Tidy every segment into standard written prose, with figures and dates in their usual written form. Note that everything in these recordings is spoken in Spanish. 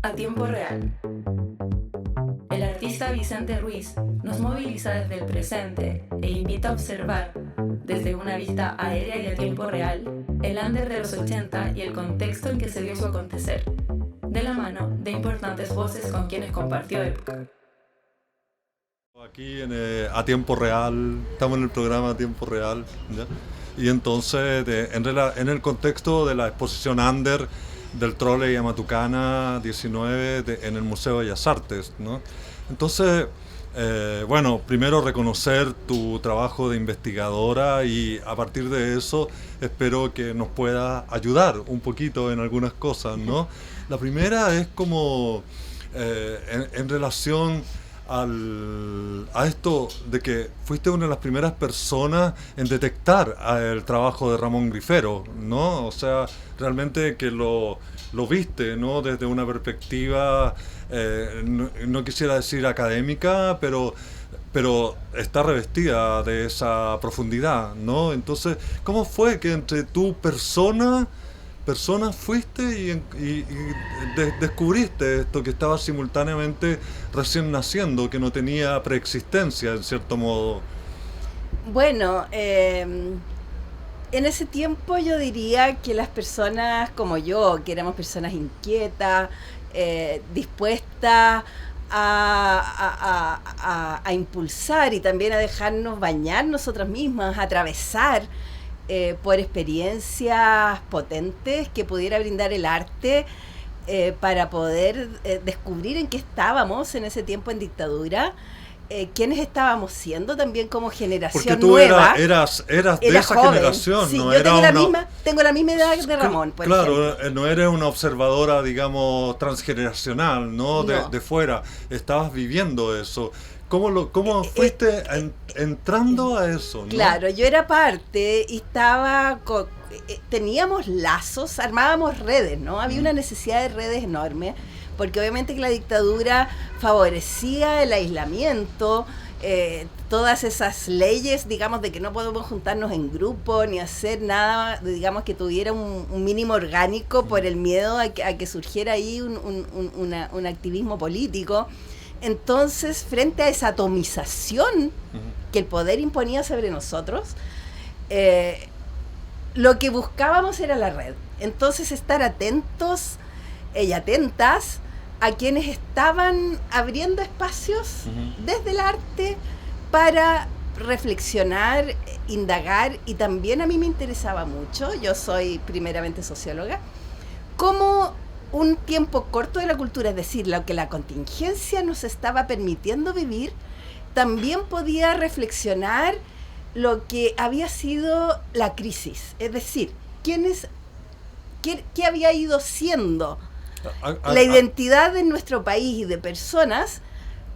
A tiempo real. El artista Vicente Ruiz nos moviliza desde el presente e invita a observar, desde una vista aérea y a tiempo real, el under de los 80 y el contexto en que se dio su acontecer, de la mano de importantes voces con quienes compartió época. Aquí a tiempo real, estamos en el programa a tiempo real, ¿ya? Y entonces en el contexto de la exposición under del Trolley a Matucana 19 en el Museo de Bellas Artes, ¿no? Entonces, bueno, primero reconocer tu trabajo de investigadora y a partir de eso espero que nos pueda ayudar un poquito en algunas cosas, ¿no? La primera es como en relación a esto de que fuiste una de las primeras personas en detectar el trabajo de Ramón Grifero, ¿no? O sea, realmente que lo viste, ¿no? Desde una perspectiva, no quisiera decir académica, pero está revestida de esa profundidad, ¿no? Entonces, ¿cómo fue que entre tu persona fuiste y descubriste esto que estaba simultáneamente recién naciendo, que no tenía preexistencia en cierto modo? Bueno, en ese tiempo yo diría que las personas como yo, que éramos personas inquietas, dispuestas a impulsar y también a dejarnos bañar nosotras mismas, a atravesar por experiencias potentes que pudiera brindar el arte para poder descubrir en qué estábamos en ese tiempo en dictadura, quiénes estábamos siendo también como generación porque tú nueva. eras de esa joven. generación, sí, no yo era tengo la misma edad de Ramón, por claro, ejemplo. no eres una observadora, digamos, transgeneracional, ¿no? No. De fuera, estabas viviendo eso. ¿Cómo fuiste entrando a eso, ¿no? Claro, yo era parte y teníamos lazos, armábamos redes, ¿no? Había una necesidad de redes enorme, porque obviamente que la dictadura favorecía el aislamiento, todas esas leyes, digamos, de que no podemos juntarnos en grupo ni hacer nada, digamos, que tuviera un mínimo orgánico por el miedo a que surgiera ahí un activismo político. Entonces, frente a esa atomización que el poder imponía sobre nosotros, lo que buscábamos era la red. Entonces, estar atentos y atentas a quienes estaban abriendo espacios desde el arte para reflexionar, indagar, y también a mí me interesaba mucho, yo soy primeramente socióloga, cómo un tiempo corto de la cultura, es decir, lo que la contingencia nos estaba permitiendo vivir, también podía reflexionar lo que había sido la crisis, es decir, qué había ido siendo la identidad de nuestro país y de personas,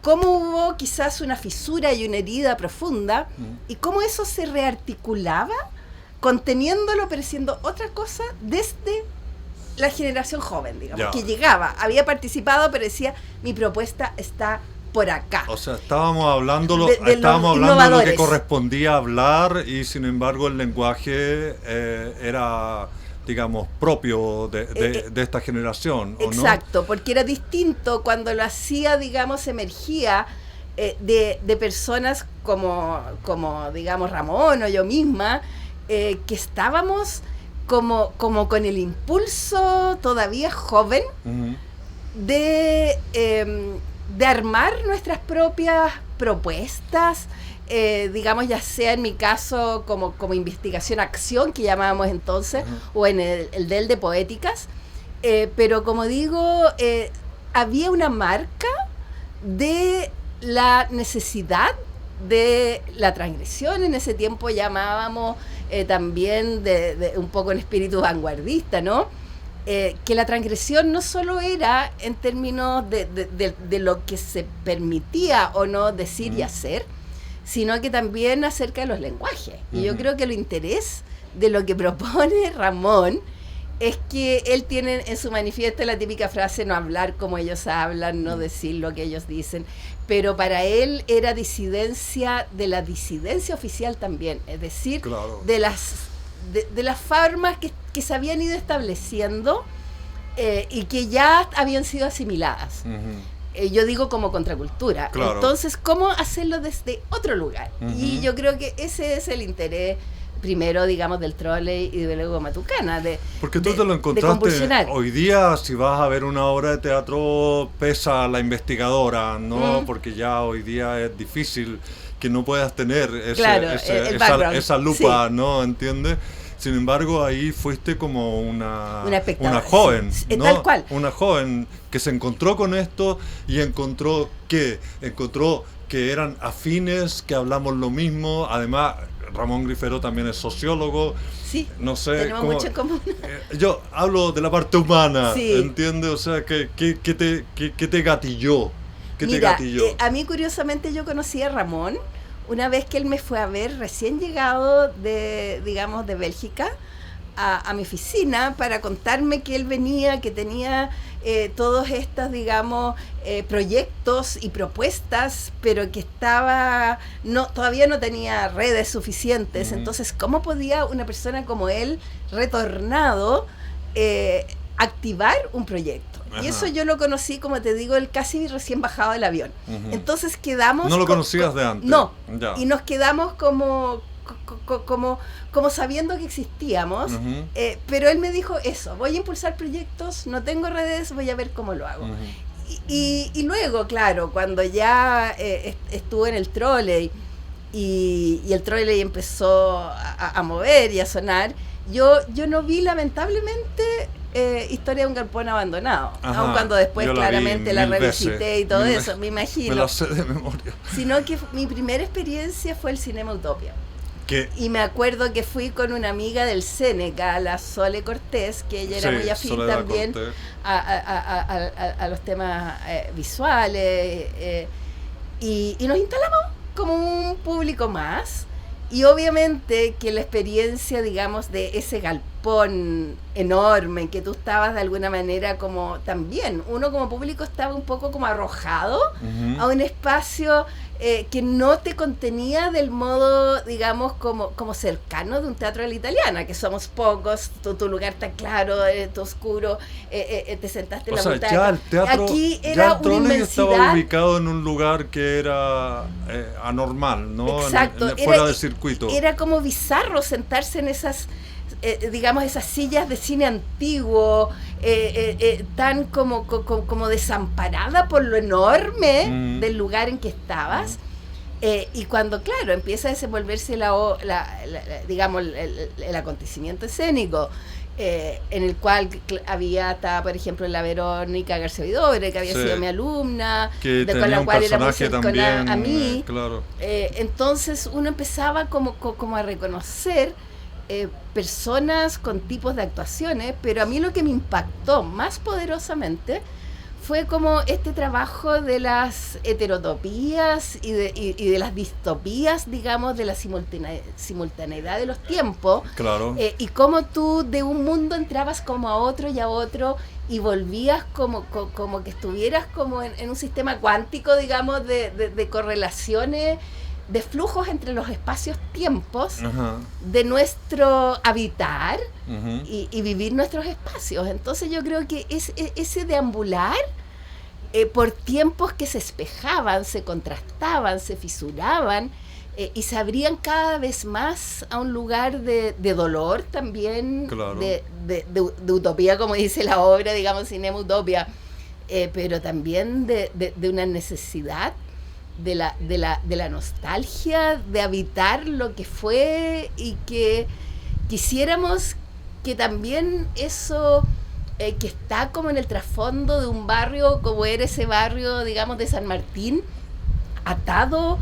cómo hubo quizás una fisura y una herida profunda, y cómo eso se rearticulaba, conteniéndolo, pero siendo otra cosa desde la generación joven, digamos, que llegaba, había participado, pero decía, mi propuesta está por acá. O sea, estábamos hablando de lo que correspondía hablar, y sin embargo el lenguaje era, digamos, propio de esta generación, ¿o exacto, no? Porque era distinto cuando lo hacía, digamos, emergía de personas como, digamos, Ramón o yo misma, que estábamos como con el impulso todavía joven de armar nuestras propias propuestas, digamos, ya sea en mi caso como investigación-acción, que llamábamos entonces, o en el del de poéticas, pero como digo, había una marca de la necesidad de la transgresión. En ese tiempo llamábamos también de un poco en espíritu vanguardista, ¿no? Que la transgresión no solo era en términos de lo que se permitía o no decir y hacer, sino que también acerca de los lenguajes. Y yo creo que el interés de lo que propone Ramón es que él tiene en su manifiesto la típica frase, no hablar como ellos hablan, no decir lo que ellos dicen, pero para él era disidencia de la disidencia oficial también, es decir, claro, de las formas que se habían ido estableciendo y que ya habían sido asimiladas. Yo digo como contracultura. Claro. Entonces, ¿cómo hacerlo desde otro lugar? Y yo creo que ese es el interés primero, digamos, del trolley y de luego Matucana. Porque tú te lo encontraste. Hoy día, si vas a ver una obra de teatro, pesa la investigadora, ¿no? Porque ya hoy día es difícil que no puedas tener esa lupa, sí. ¿No? ¿Entiendes? Sin embargo, ahí fuiste como una joven, sí, ¿no? Tal cual. Una joven que se encontró con esto y encontró que eran afines, que hablamos lo mismo. Además, Ramón Grifero también es sociólogo. Sí, no sé, tenemos mucho en común. Yo hablo de la parte humana, sí. ¿Entiendes? O sea, ¿qué te gatilló? Mira, a mí curiosamente yo conocí a Ramón una vez que él me fue a ver recién llegado de Bélgica a mi oficina para contarme que él venía, que tenía todos estos, proyectos y propuestas, pero que todavía no tenía redes suficientes. Entonces, ¿cómo podía una persona como él, retornado, activar un proyecto? Y eso yo lo conocí, como te digo, él casi recién bajado del avión. Entonces quedamos... ¿No lo conocías de antes? No, ya. Y nos quedamos como sabiendo que existíamos, pero él me dijo eso, voy a impulsar proyectos, no tengo redes, voy a ver cómo lo hago. Y luego, claro, cuando ya estuve en el trolley y el trolley empezó a mover y a sonar, yo no vi lamentablemente Historia de un galpón abandonado, aun cuando después claramente la revisité y todo eso, me imagino. Me la sé de memoria. Sino que mi primera experiencia fue el Cinema Utopia. ¿Qué? Y me acuerdo que fui con una amiga del Seneca, la Sole Cortés, que ella era muy afín Soledad también a los temas visuales, y nos instalamos como un público más. Y obviamente que la experiencia, digamos, de ese galpón enorme, que tú estabas de alguna manera como también, uno como público estaba un poco como arrojado a un espacio que no te contenía del modo, digamos, como cercano de un teatro a la italiana, que somos pocos, tu lugar está claro, está oscuro, te sentaste en la butaca. Ya el teatro, aquí era una inmensidad. Estaba ubicado en un lugar que era anormal, ¿no? Exacto. Fuera de circuito. Era como bizarro sentarse en esas, esas sillas de cine antiguo, tan como desamparada por lo enorme del lugar en que estabas. Y cuando, claro, empieza a desenvolverse el acontecimiento escénico, en el cual estaba, por ejemplo, la Verónica García Vidobre, que había sido mi alumna, con la cual era muy cercana a mí. Claro. Entonces uno empezaba como a reconocer personas con tipos de actuaciones, pero a mí lo que me impactó más poderosamente fue como este trabajo de las heterotopías y de las distopías, digamos, de la simultaneidad de los tiempos. Claro. Y cómo tú de un mundo entrabas como a otro y a otro y volvías como que estuvieras como en un sistema cuántico, digamos, de correlaciones, de flujos entre los espacios-tiempos de nuestro habitar y vivir nuestros espacios. Entonces yo creo que ese deambular por tiempos que se espejaban, se contrastaban, se fisuraban y se abrían cada vez más a un lugar de dolor también, claro. de utopía, como dice la obra, digamos, Cinema Utopia, pero también de una necesidad de la nostalgia, de habitar lo que fue y que quisiéramos que también eso que está como en el trasfondo de un barrio como era ese barrio, digamos, de San Martín, atado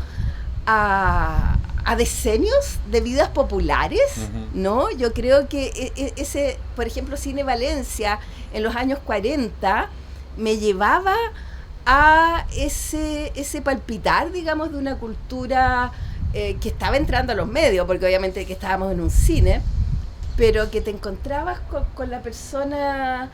a decenios de vidas populares, ¿no? Yo creo que ese, por ejemplo, Cine Valencia en los años 40 me llevaba a ese palpitar, digamos, de una cultura que estaba entrando a los medios, porque obviamente que estábamos en un cine, pero que te encontrabas con la persona,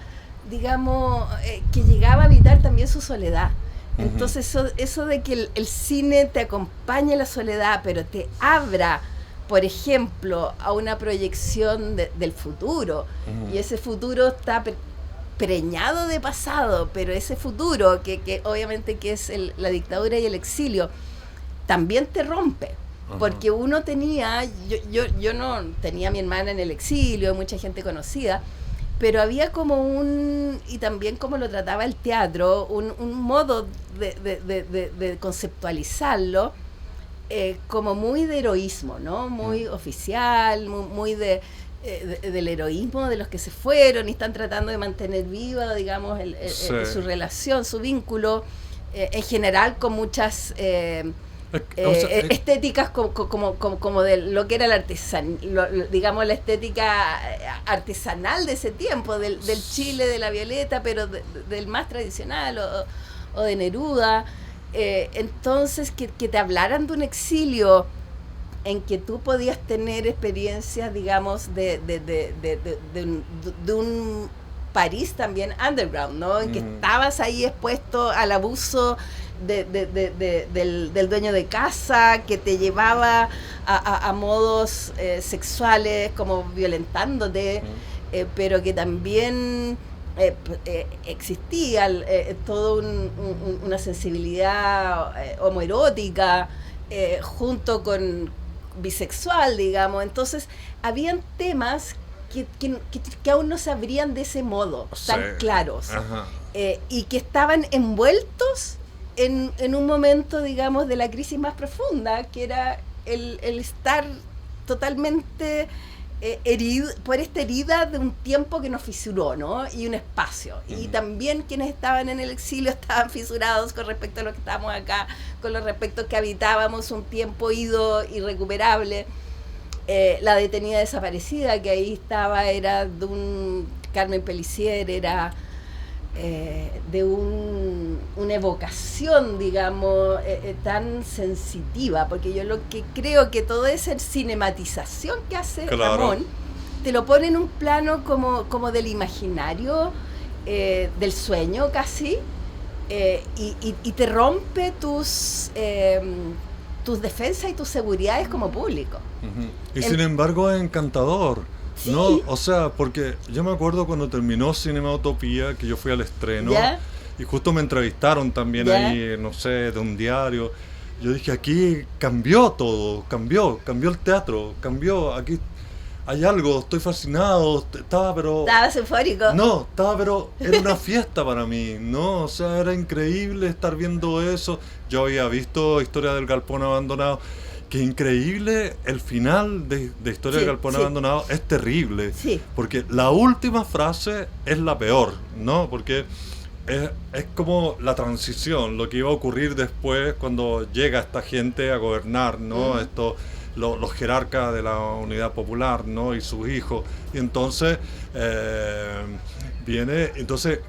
digamos, que llegaba a habitar también su soledad. Entonces eso de que el cine te acompañe en la soledad, pero te abra, por ejemplo, a una proyección del futuro, y ese futuro está preñado de pasado, pero ese futuro, que obviamente que es la dictadura y el exilio, también te rompe. Porque uno tenía, yo no tenía a mi hermana en el exilio, mucha gente conocida, pero había como y también como lo trataba el teatro, un modo de conceptualizarlo como muy de heroísmo, ¿no? Muy oficial, muy del heroísmo de los que se fueron y están tratando de mantener viva, digamos, su relación, su vínculo, en general con muchas estéticas como de lo que era la digamos la estética artesanal de ese tiempo, del Chile de la Violeta, pero del más tradicional o de Neruda. Entonces que te hablaran de un exilio en que tú podías tener experiencias, digamos, de un París también underground, ¿no? En que estabas ahí expuesto al abuso del dueño de casa, que te llevaba a modos sexuales, como violentándote, pero que también existía toda una sensibilidad homoerótica, junto con bisexual, digamos. Entonces habían temas que aún no se abrían de ese modo, tan claros, y que estaban envueltos en un momento, digamos, de la crisis más profunda, que era el estar totalmente herido por esta herida de un tiempo que nos fisuró, ¿no? Y un espacio. Y también quienes estaban en el exilio estaban fisurados con respecto a lo que estábamos acá, con los respectos que habitábamos un tiempo ido irrecuperable. La detenida desaparecida que ahí estaba era de un Carmen Pellicer, era de una evocación, digamos, tan sensitiva, porque yo lo que creo que toda esa cinematización que hace Ramón te lo pone en un plano como del imaginario, del sueño casi, y te rompe tus defensas y tus seguridades como público. Y sin embargo es encantador. ¿Sí? No, o sea, porque yo me acuerdo cuando terminó Cinema Utopía, que yo fui al estreno, y justo me entrevistaron también ahí, no sé, de un diario. Yo dije, aquí cambió todo, cambió el teatro, cambió, aquí hay algo, estoy fascinado, ¿Estabas eufórico? No, pero era una fiesta para mí, ¿no? O sea, era increíble estar viendo eso. Yo había visto Historia del Galpón Abandonado. Qué increíble, el final de Historia del Galpón Abandonado es terrible, porque la última frase es la peor, ¿no? Porque es como la transición, lo que iba a ocurrir después cuando llega esta gente a gobernar, ¿no? Los jerarcas de la Unidad Popular, ¿no? Y sus hijos, y entonces entonces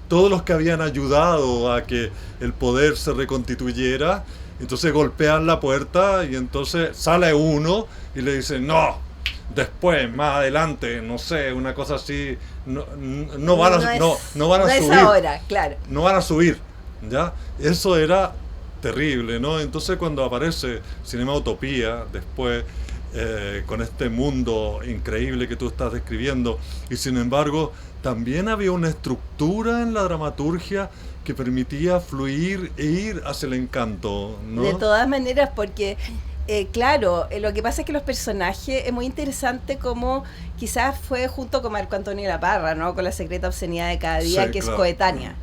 todos los que habían ayudado a que el poder se reconstituyera, entonces golpean la puerta y entonces sale uno y le dice, no, después, más adelante, no sé, una cosa así, no van a subir. Ahora, claro. No van a subir, ¿ya? Eso era terrible, ¿no? Entonces cuando aparece Cinema Utopía, después, con este mundo increíble que tú estás describiendo, y sin embargo, también había una estructura en la dramaturgia que permitía fluir e ir hacia el encanto, ¿no? De todas maneras, porque claro, lo que pasa es que los personajes, es muy interesante como quizás fue junto con Marco Antonio Laparra, ¿no? Con La secreta obscenidad de cada día, que es coetánea,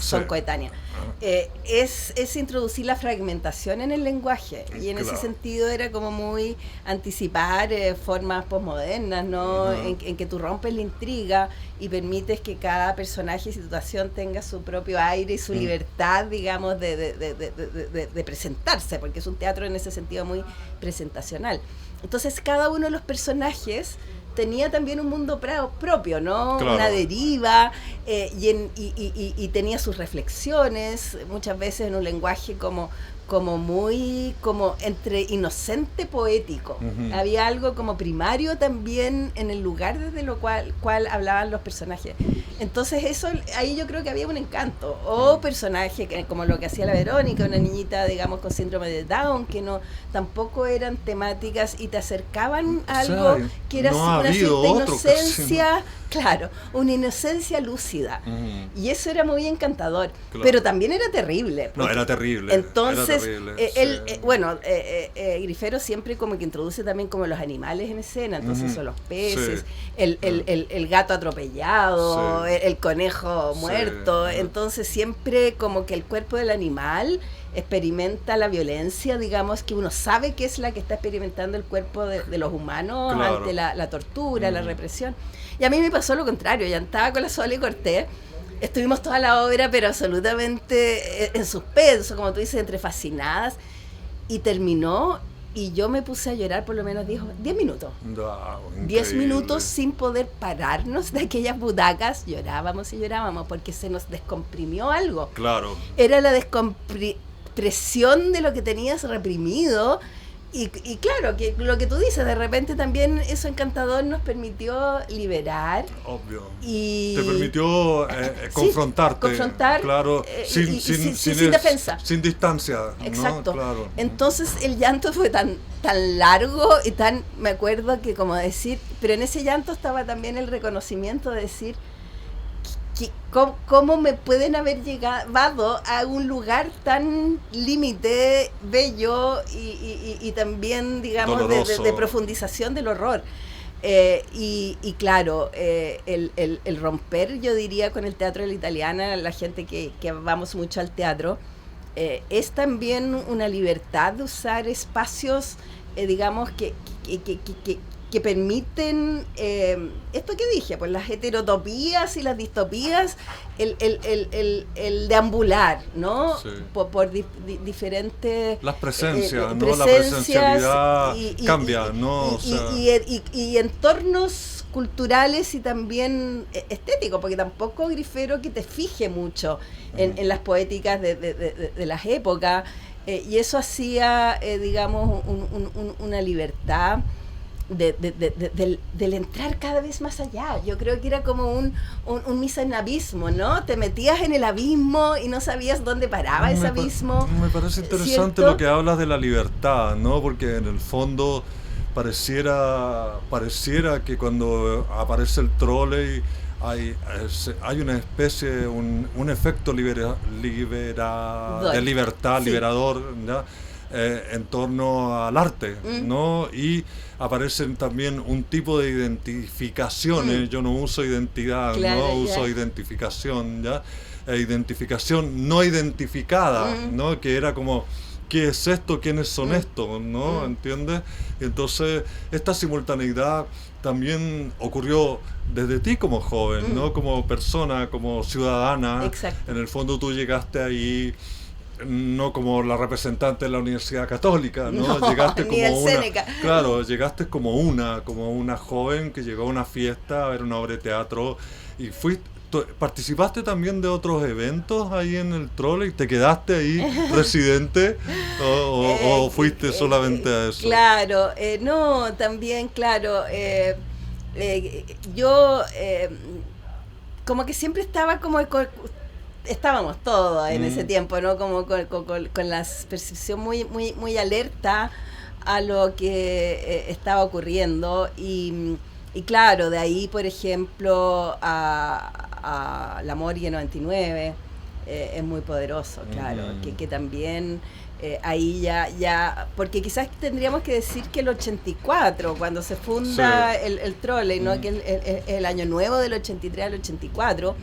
son coetáneas. Es introducir la fragmentación en el lenguaje, y en ese sentido era como muy anticipar formas posmodernas, ¿no? En que tú rompes la intriga y permites que cada personaje y situación tenga su propio aire y su libertad, digamos, de presentarse, porque es un teatro en ese sentido muy presentacional. Entonces cada uno de los personajes tenía también un mundo propio, ¿no? Claro. Una deriva, y tenía sus reflexiones, muchas veces en un lenguaje como muy, como entre inocente poético. Había algo como primario también en el lugar desde lo cual hablaban los personajes. Entonces eso, ahí yo creo que había un encanto. O personajes como lo que hacía la Verónica, una niñita, digamos, con síndrome de Down, que tampoco eran temáticas y te acercaban a algo que era una cierta inocencia Claro, una inocencia lúcida. Y eso era muy encantador, Claro. pero también era terrible. No, era terrible. Entonces, era terrible, sí. Grifero siempre como que introduce también como los animales en escena, entonces son los peces, Sí. el gato atropellado, Sí. el conejo Sí. muerto, entonces siempre como que el cuerpo del animal experimenta la violencia, digamos, que uno sabe que es la que está experimentando el cuerpo de los humanos Claro. ante la tortura, la represión. Y a mí me pasó lo contrario, ya estaba con la Sole Cortés, estuvimos toda la obra, pero absolutamente en suspenso, como tú dices, entre fascinadas, y terminó, y yo me puse a llorar por lo menos 10 minutos. 10 Increíble. minutos sin poder pararnos de aquellas butacas, llorábamos y llorábamos, porque se nos descomprimió algo. Claro. Era la descompresión de lo que tenías reprimido. Y claro, que lo que tú dices, de repente también eso encantador nos permitió liberar. Obvio. Y Te permitió sí, confrontarte. confrontar, Claro, sin defensa. Sin distancia. Exacto. ¿no? Claro. Entonces el llanto fue tan largo y tan, me acuerdo que como decir, pero en ese llanto estaba también el reconocimiento de decir cómo me pueden haber llevado a un lugar tan límite, bello y también, digamos, Doloroso. de profundización del horror. Y claro, el romper, yo diría, con el teatro de la Italiana, la gente que vamos mucho al teatro, es también una libertad de usar espacios, digamos, que permiten esto que dije, pues las heterotopías y las distopías, el deambular, ¿no? Sí. Por diferentes Las presencias, ¿no? La presencias presencialidad cambia, ¿no? O sea, y entornos culturales y también estéticos, porque tampoco Grifero que te fije mucho en las poéticas de las épocas, y eso hacía, digamos, una libertad del entrar cada vez más allá. Yo creo que era como un misa en abismo, ¿no? Te metías en el abismo y no sabías dónde paraba ese abismo. Me parece interesante ¿cierto? lo que hablas de la libertad, ¿no? Porque en el fondo pareciera que cuando aparece el trolley hay una especie, un efecto de libertad, Sí. liberador, ¿ya? En torno al arte, ¿no? Y aparecen también un tipo de identificaciones. Yo no uso identidad, Claro, no ya. uso identificación, ¿ya? Identificación no identificada, ¿no? Que era como, ¿qué es esto? ¿Quiénes son estos? ¿No? ¿Entiendes? Y entonces esta simultaneidad también ocurrió desde ti como joven, ¿no? Como persona, como ciudadana. Exacto. En el fondo tú llegaste ahí no como la representante de la Universidad Católica, ¿no? No, Llegaste ni como el una, Séneca. claro, llegaste como una joven que llegó a una fiesta a ver una obra de teatro y participaste también de otros eventos ahí en el trolley, ¿te quedaste ahí residente o fuiste solamente a eso? Claro, no, también, claro, yo como que siempre estaba como estábamos todos en ese tiempo, ¿no? Como con la percepción muy alerta a lo que estaba ocurriendo y claro, de ahí, por ejemplo, a La Moria 99 es muy poderoso, claro, que también ahí ya, porque quizás tendríamos que decir que el 84, cuando se funda Sí. el trolley, ¿no? Que el año nuevo del 83 al 84,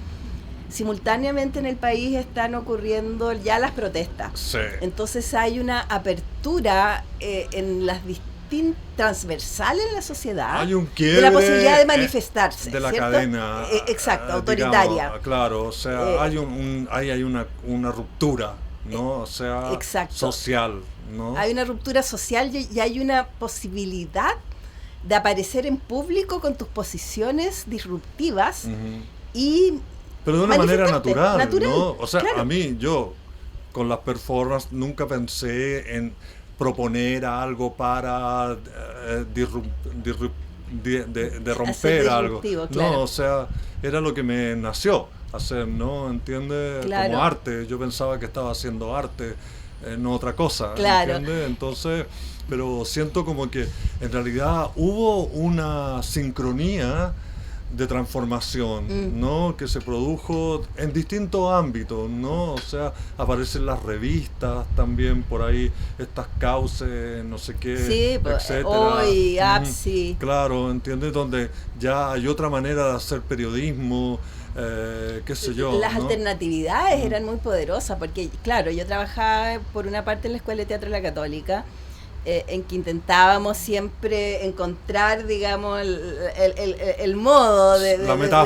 simultáneamente en el país están ocurriendo ya las protestas. Sí. Entonces hay una apertura en las transversal en la sociedad Hay un de quiebre la posibilidad de manifestarse, de la ¿cierto? cadena, Exacto, digamos, autoritaria. claro, o sea, hay una ruptura, ¿no? O sea, exacto. social, ¿no? Hay una ruptura social y hay una posibilidad de aparecer en público con tus posiciones disruptivas y pero de una manera manifestarte, natural, ¿no? O sea, claro. a mí, yo, con las performances, nunca pensé en proponer algo para de romper algo. Claro. No, o sea, era lo que me nació hacer, ¿no? ¿Entiendes? Claro. Como arte. Yo pensaba que estaba haciendo arte, no otra cosa. Claro. ¿Entiendes? Entonces, pero siento como que en realidad hubo una sincronía de transformación, ¿no? Que se produjo en distintos ámbitos, ¿no? O sea, aparecen las revistas también por ahí, estas cauces, no sé qué, sí, etcétera. Hoy, APSI. Claro, ¿entiendes? Donde ya hay otra manera de hacer periodismo, qué sé yo. Las ¿no? alternatividades eran muy poderosas, porque claro, yo trabajaba por una parte en la Escuela de Teatro de la Católica, en que intentábamos siempre encontrar, digamos, el modo de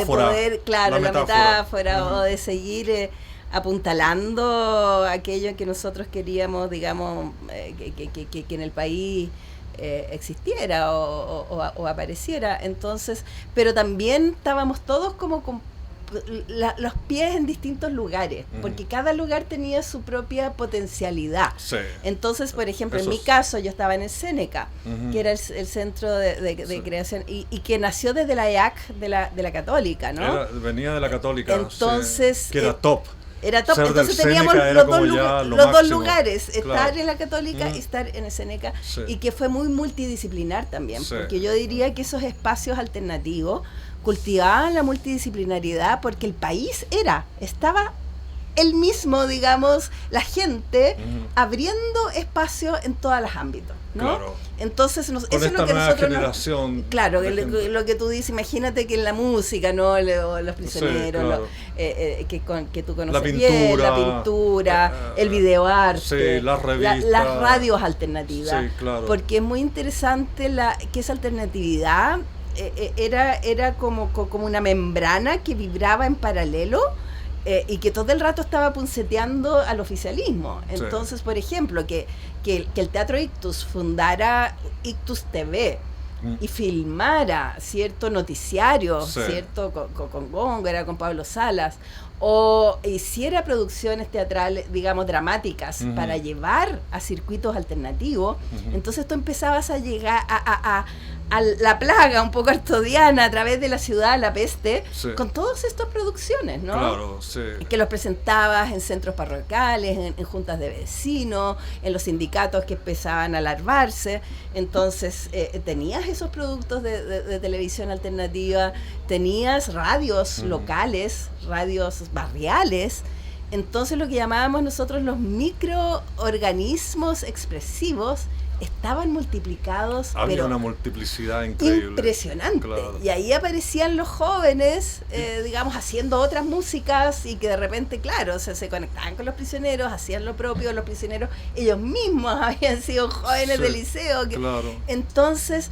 poder, claro, la metáfora o de seguir apuntalando aquello que nosotros queríamos, digamos, que en el país existiera o apareciera. Entonces, pero también estábamos todos como con los pies en distintos lugares, porque cada lugar tenía su propia potencialidad. Sí. Entonces, por ejemplo, en mi caso, yo estaba en el Seneca, que era el centro de creación, y que nació desde la EAC de la Católica, ¿no? Venía de la Católica, entonces, que era top. Era top, entonces teníamos los dos lugares, estar en la Católica y estar en el Seneca, y que fue muy multidisciplinar también, porque yo diría que esos espacios alternativos cultivaban la multidisciplinariedad, porque el país estaba el mismo, digamos, la gente abriendo espacio en todos los ámbitos, ¿no? Claro. Entonces, eso con es lo que nosotros generación claro, lo que tú dices, imagínate que en la música, ¿no? Los prisioneros, claro. Que tú conoces bien, la pintura, el videoarte, las revistas, las radios alternativas, claro. Porque es muy interesante que esa alternatividad era como una membrana que vibraba en paralelo, y que todo el rato estaba punceteando al oficialismo. Entonces, por ejemplo, que el Teatro Ictus fundara Ictus TV y filmara cierto noticiario, cierto con Góngora, con Pablo Salas, o hiciera producciones teatrales, digamos, dramáticas para llevar a circuitos alternativos. Entonces tú empezabas a llegar a la plaga un poco artodiana a través de la ciudad, la peste, con todas estas producciones, ¿no? Claro, que los presentabas en centros parroquiales, en juntas de vecinos, en los sindicatos que empezaban a larvarse. Entonces tenías esos productos de televisión alternativa, tenías radios locales, radios barriales. Entonces lo que llamábamos nosotros los microorganismos expresivos estaban multiplicados. Había pero una multiplicidad increíble. Impresionante. Claro. Y ahí aparecían los jóvenes, digamos, haciendo otras músicas, y que de repente, claro, se conectaban con los prisioneros, hacían lo propio. Los prisioneros, ellos mismos habían sido jóvenes de liceo. Claro. Entonces,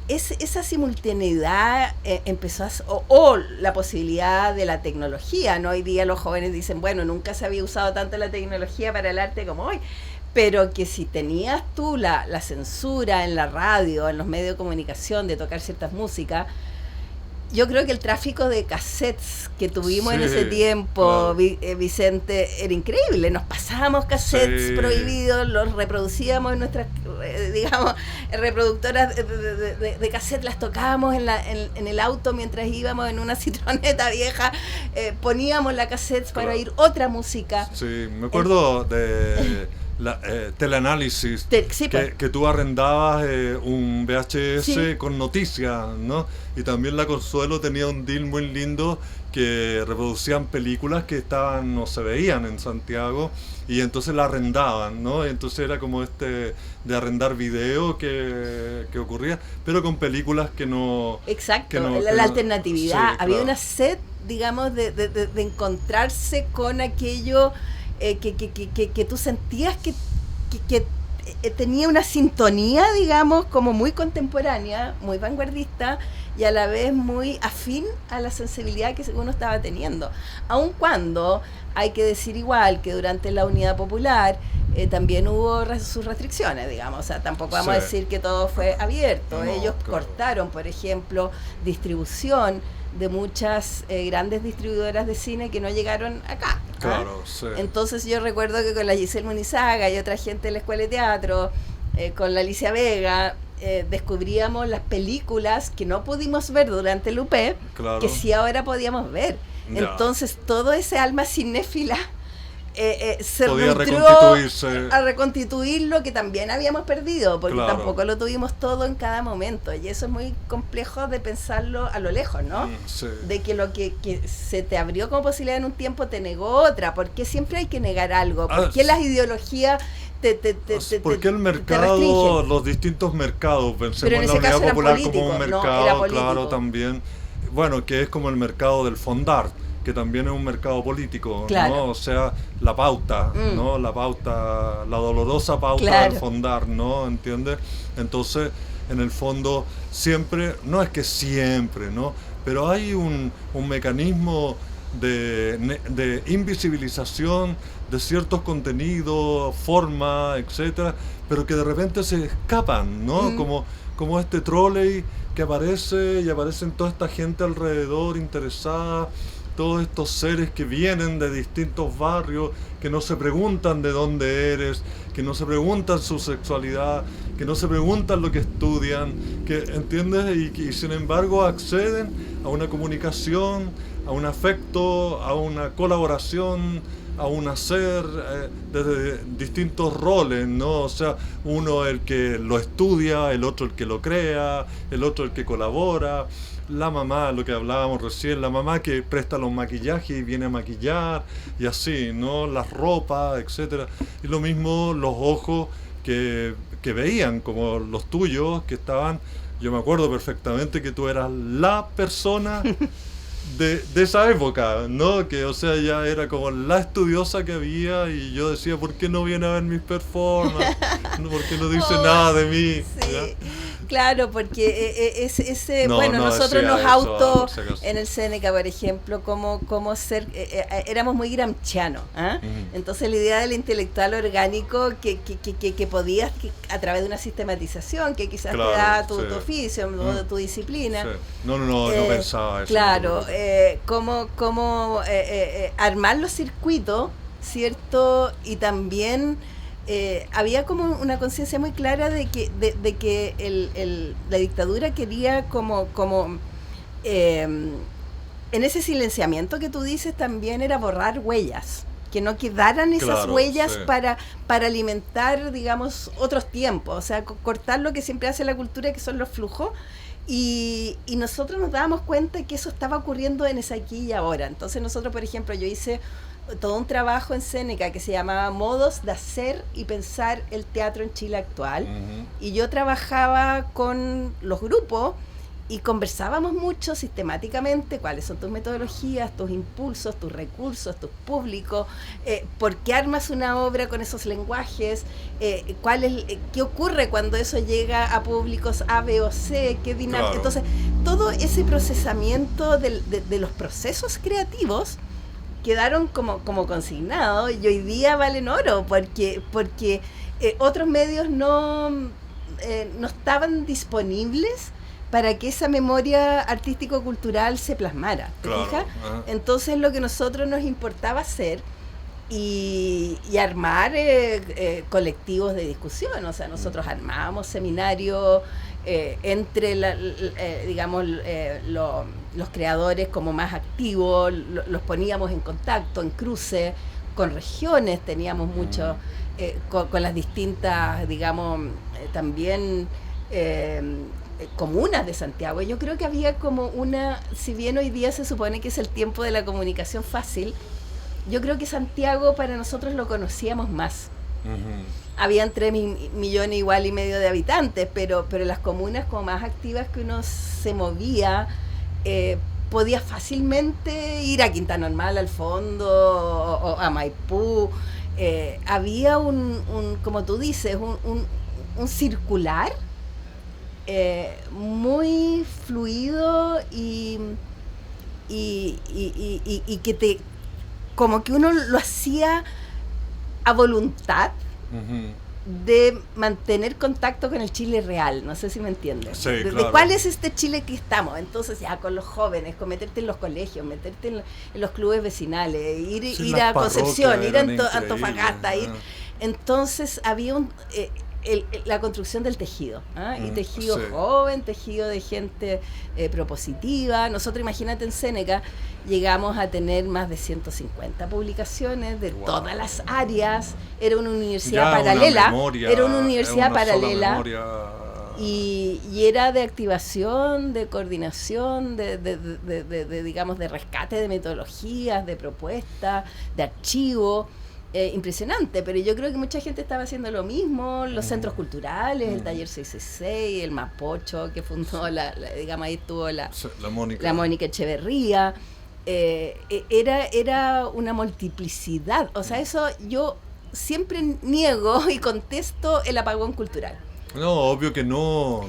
esa simultaneidad empezó o la posibilidad de la tecnología, ¿no? Hoy día los jóvenes dicen, bueno, nunca se había usado tanto la tecnología para el arte como hoy. Pero que si tenías tú la censura en la radio, en los medios de comunicación, de tocar ciertas músicas, yo creo que el tráfico de cassettes que tuvimos en ese tiempo, claro. Vicente, era increíble. Nos pasábamos cassettes prohibidos, los reproducíamos en nuestras, digamos, reproductoras de cassette, las tocábamos en el auto mientras íbamos en una citroneta vieja, poníamos la cassette para oír otra música. Sí, me acuerdo de... teleanálisis, que tú arrendabas un VHS con noticias, ¿no? Y también la Consuelo tenía un deal muy lindo que reproducían películas que no se veían en Santiago, y entonces la arrendaban, ¿no? Y entonces era como de arrendar video que ocurría, pero con películas que no... Exacto, la alternatividad. Había una sed, digamos, de encontrarse con aquello... que tú sentías que tenía una sintonía, digamos, como muy contemporánea, muy vanguardista, y a la vez muy afín a la sensibilidad que uno estaba teniendo. Aun cuando hay que decir igual que durante la Unidad Popular también hubo sus restricciones, digamos. O sea, tampoco vamos a decir que todo fue abierto. Ellos cortaron, por ejemplo, distribución de muchas grandes distribuidoras de cine que no llegaron acá. Claro, sí. Entonces yo recuerdo que con la Giselle Munizaga y otra gente de la Escuela de Teatro, con la Alicia Vega, descubríamos las películas que no pudimos ver durante el UP, que sí ahora podíamos ver. Ya. Entonces todo ese alma cinéfila se podía nutrió reconstituirse. a reconstituir lo que también habíamos perdido, porque Claro. tampoco lo tuvimos todo en cada momento, y eso es muy complejo de pensarlo a lo lejos, ¿no? Sí. De que lo que se te abrió como posibilidad en un tiempo te negó otra. ¿Por qué siempre hay que negar algo? ¿Por qué las ideologías ¿Por qué el te mercado, restringen? los distintos mercados, Pero pensemos en en la ese caso Unidad eran Popular políticos, como un no, mercado, era político. claro, también, bueno, que es como el mercado del fondar, que también es un mercado político, Claro. ¿no? O sea, la pauta, ¿no? La pauta, la dolorosa pauta Claro. del fondar, ¿no? ¿Entiendes? Entonces, en el fondo, siempre, no es que siempre, ¿no? Pero hay un mecanismo de invisibilización de ciertos contenidos, formas, etcétera, pero que de repente se escapan, ¿no? Como este trolley que aparece y aparecen toda esta gente alrededor interesada, todos estos seres que vienen de distintos barrios, que no se preguntan de dónde eres, que no se preguntan su sexualidad, que no se preguntan lo que estudian, que, ¿entiendes? Y sin embargo acceden a una comunicación, a un afecto, a una colaboración, a un hacer desde distintos roles, ¿no? O sea, uno el que lo estudia, el otro el que lo crea, el otro el que colabora, la mamá, lo que hablábamos recién, la mamá que presta los maquillajes y viene a maquillar, y así, ¿no? Las ropas, etcétera. Y lo mismo los ojos que veían, como los tuyos, que estaban, yo me acuerdo perfectamente que tú eras la persona de esa época, ¿no? Que, o sea, ya era como la estudiosa que había, y yo decía, ¿por qué no viene a ver mis performances? ¿Por qué no dice nada de mí? Sí. ¿Ya? Claro, porque No, bueno, no nosotros decía nos eso, por si acaso. en el Seneca, por ejemplo, como ser, éramos muy gramscianos, ¿ah? Entonces la idea del intelectual orgánico que podías, a través de una sistematización, que quizás Claro, te da tu sí. oficio, o tu disciplina. Sí. No pensaba eso. Claro, cómo armar los circuitos, ¿cierto? Y también había como una conciencia muy clara de que la dictadura quería como en ese silenciamiento que tú dices también era borrar huellas, que no quedaran esas Claro, huellas sí. para alimentar, digamos, otros tiempos, o sea, cortar lo que siempre hace la cultura, que son los flujos. Y nosotros nos dábamos cuenta que eso estaba ocurriendo en ese aquí y ahora. Entonces nosotros, por ejemplo, yo hice todo un trabajo en Seneca que se llamaba Modos de hacer y pensar el teatro en Chile actual. Y yo trabajaba con los grupos y conversábamos mucho sistemáticamente cuáles son tus metodologías, tus impulsos, tus recursos, tus públicos, por qué armas una obra con esos lenguajes, qué ocurre cuando eso llega a públicos A, B o C, qué dinámica. Claro. Entonces, todo ese procesamiento de los procesos creativos quedaron como consignados, y hoy día valen oro porque otros medios no estaban disponibles para que esa memoria artístico-cultural se plasmara, ¿te Claro, fijas? ajá. Entonces lo que nosotros nos importaba hacer y armar colectivos de discusión, o sea, nosotros armábamos seminarios entre los creadores como más activos, los poníamos en contacto, en cruce con regiones, teníamos mucho con las distintas, digamos, también comunas de Santiago. Yo creo que había como si bien hoy día se supone que es el tiempo de la comunicación fácil, yo creo que Santiago para nosotros lo conocíamos más. Habían 3 millones igual y medio de habitantes, pero las comunas como más activas que uno se movía, podía fácilmente ir a Quinta Normal al fondo, o a Maipú. Había como tú dices, un circular muy fluido y que como que uno lo hacía a voluntad de mantener contacto con el Chile real, no sé si me entiendes. Sí, de claro. cuál es este Chile que estamos. Entonces ya con los jóvenes, con meterte en los colegios, meterte en los clubes vecinales, ir Sí, a las Concepción, parroquias ir a eran Antofagasta, increíbles. Entonces había la construcción del tejido, y tejido joven, tejido de gente propositiva. Nosotros, imagínate, en Séneca llegamos a tener más de 150 publicaciones de todas las áreas. Era una universidad paralela, era una universidad paralela. Y era de activación, de coordinación, de digamos, de rescate de metodologías, de propuestas, de archivo. Impresionante, pero yo creo que mucha gente estaba haciendo lo mismo, los centros culturales, el taller 666, el Mapocho, que fundó, digamos, ahí estuvo la Mónica Echeverría. Era una multiplicidad, o sea, eso yo siempre niego y contesto el apagón cultural. No, obvio que no.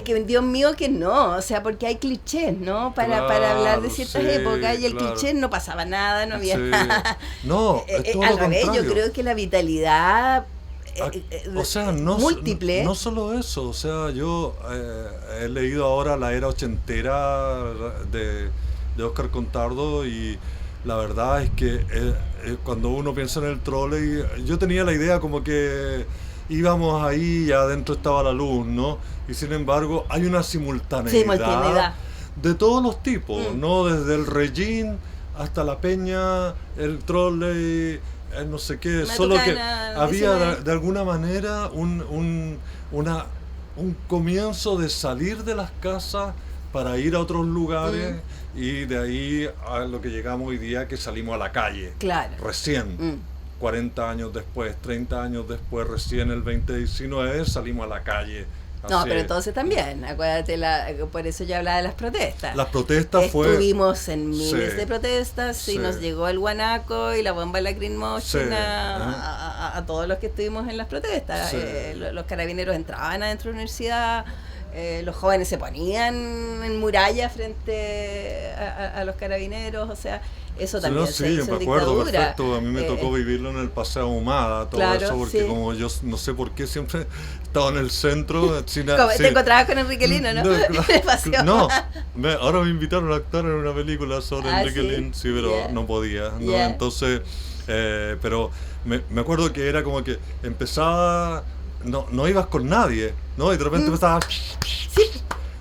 Que Dios mío que no, o sea, porque hay clichés, ¿no? Para hablar de ciertas épocas, y el cliché no pasaba nada, no había nada. No, es todo al lo revés, contrario. yo creo que la vitalidad o sea, no, múltiple. No solo eso, o sea, yo he leído ahora La Era Ochentera de Óscar Contardo, y la verdad es que cuando uno piensa en el trolley, yo tenía la idea como que íbamos ahí y adentro estaba la luz, ¿no? Y sin embargo hay una simultaneidad de todos los tipos, ¿no? Desde el Regín hasta la Peña, el trolley, no sé qué, solo que había de alguna manera un comienzo de salir de las casas para ir a otros lugares, y de ahí a lo que llegamos hoy día, que salimos a la calle. Claro. Recién. 40 años después, 30 años después, recién el 2019 salimos a la calle. No, pero entonces también, acuérdate, por eso yo hablaba de las protestas. Las protestas Estuvimos en miles de protestas, y nos llegó el guanaco y la bomba lacrimógena a todos los que estuvimos en las protestas. Los carabineros entraban adentro de la universidad, los jóvenes se ponían en muralla frente a los carabineros, o sea, eso también se hizo en dictadura. Me acuerdo perfecto, a mí me tocó vivirlo en el Paseo Ahumada, todo eso, porque como yo no sé por qué siempre estaba en el centro. Te encontrabas con Enrique Lino, ¿no? Ahora me invitaron a actuar en una película sobre Enrique Lino, pero no podía, ¿no? Entonces, pero me acuerdo que era como que empezaba, no ibas con nadie, ¿no? Y de repente empezaba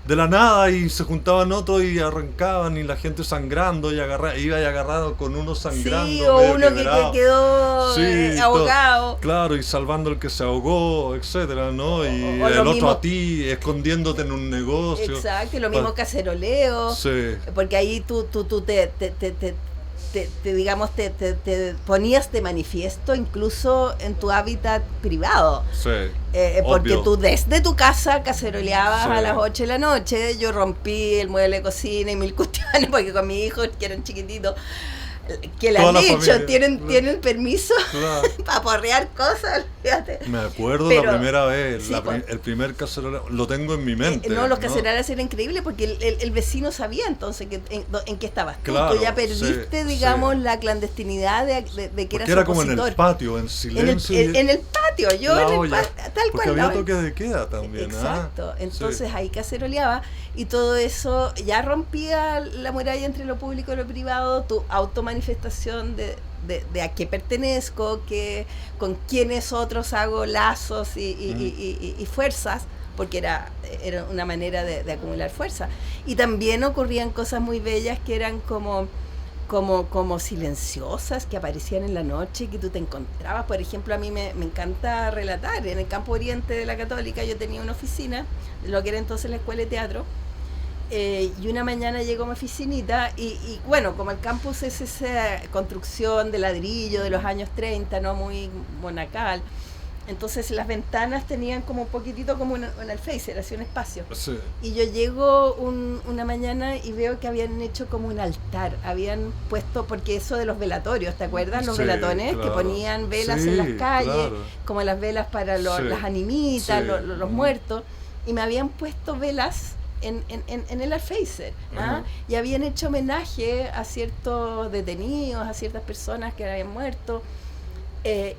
de la nada, y se juntaban otros y arrancaban, y la gente sangrando, y iba agarrado con uno sangrando. Sí, o uno que quedó ahogado. Claro, y salvando al que se ahogó, etcétera, ¿no? Y el otro mismo, a ti, escondiéndote en un negocio. Exacto, y lo mismo caceroleo. Sí. Porque ahí tú te ponías de manifiesto incluso en tu hábitat privado. Sí. Porque tú desde tu casa caceroleabas a las 8 de la noche. Yo rompí el mueble de cocina y 1000 cuestiones, porque con mis hijos, que eran chiquititos, que le han dicho, tienen permiso para porrear cosas, fíjate. Me acuerdo la primera vez, el primer caceroleo, lo tengo en mi mente. Los caceroleos eran increíbles, porque el vecino sabía entonces en qué estabas tú. Tú ya perdiste, digamos, la clandestinidad de que eras era opositor. Como en el patio, en silencio. En el patio, tal porque cual. Había toque de queda también. Exacto, entonces ahí caceroleaba, y todo eso ya rompía la muralla entre lo público y lo privado, tu automanifestación de a qué pertenezco, con quiénes otros hago lazos y fuerzas, porque era una manera de acumular fuerza. Y también ocurrían cosas muy bellas que eran como silenciosas, que aparecían en la noche, que tú te encontrabas. Por ejemplo, a mí me encanta relatar. En el campo oriente de la Católica yo tenía una oficina, lo que era entonces la Escuela de Teatro, y una mañana llegó mi oficinita, y bueno, como el campus es esa construcción de ladrillo de los años 30, no muy monacal, entonces las ventanas tenían como un poquitito como un alféizar, así un espacio. Sí. Y yo llego una mañana y veo que habían hecho como un altar, habían puesto, porque eso de los velatorios, ¿te acuerdas? Los velatones, que ponían velas en las calles, como las velas para las animitas, los muertos, y me habían puesto velas en el alféizar, y habían hecho homenaje a ciertos detenidos, a ciertas personas que habían muerto,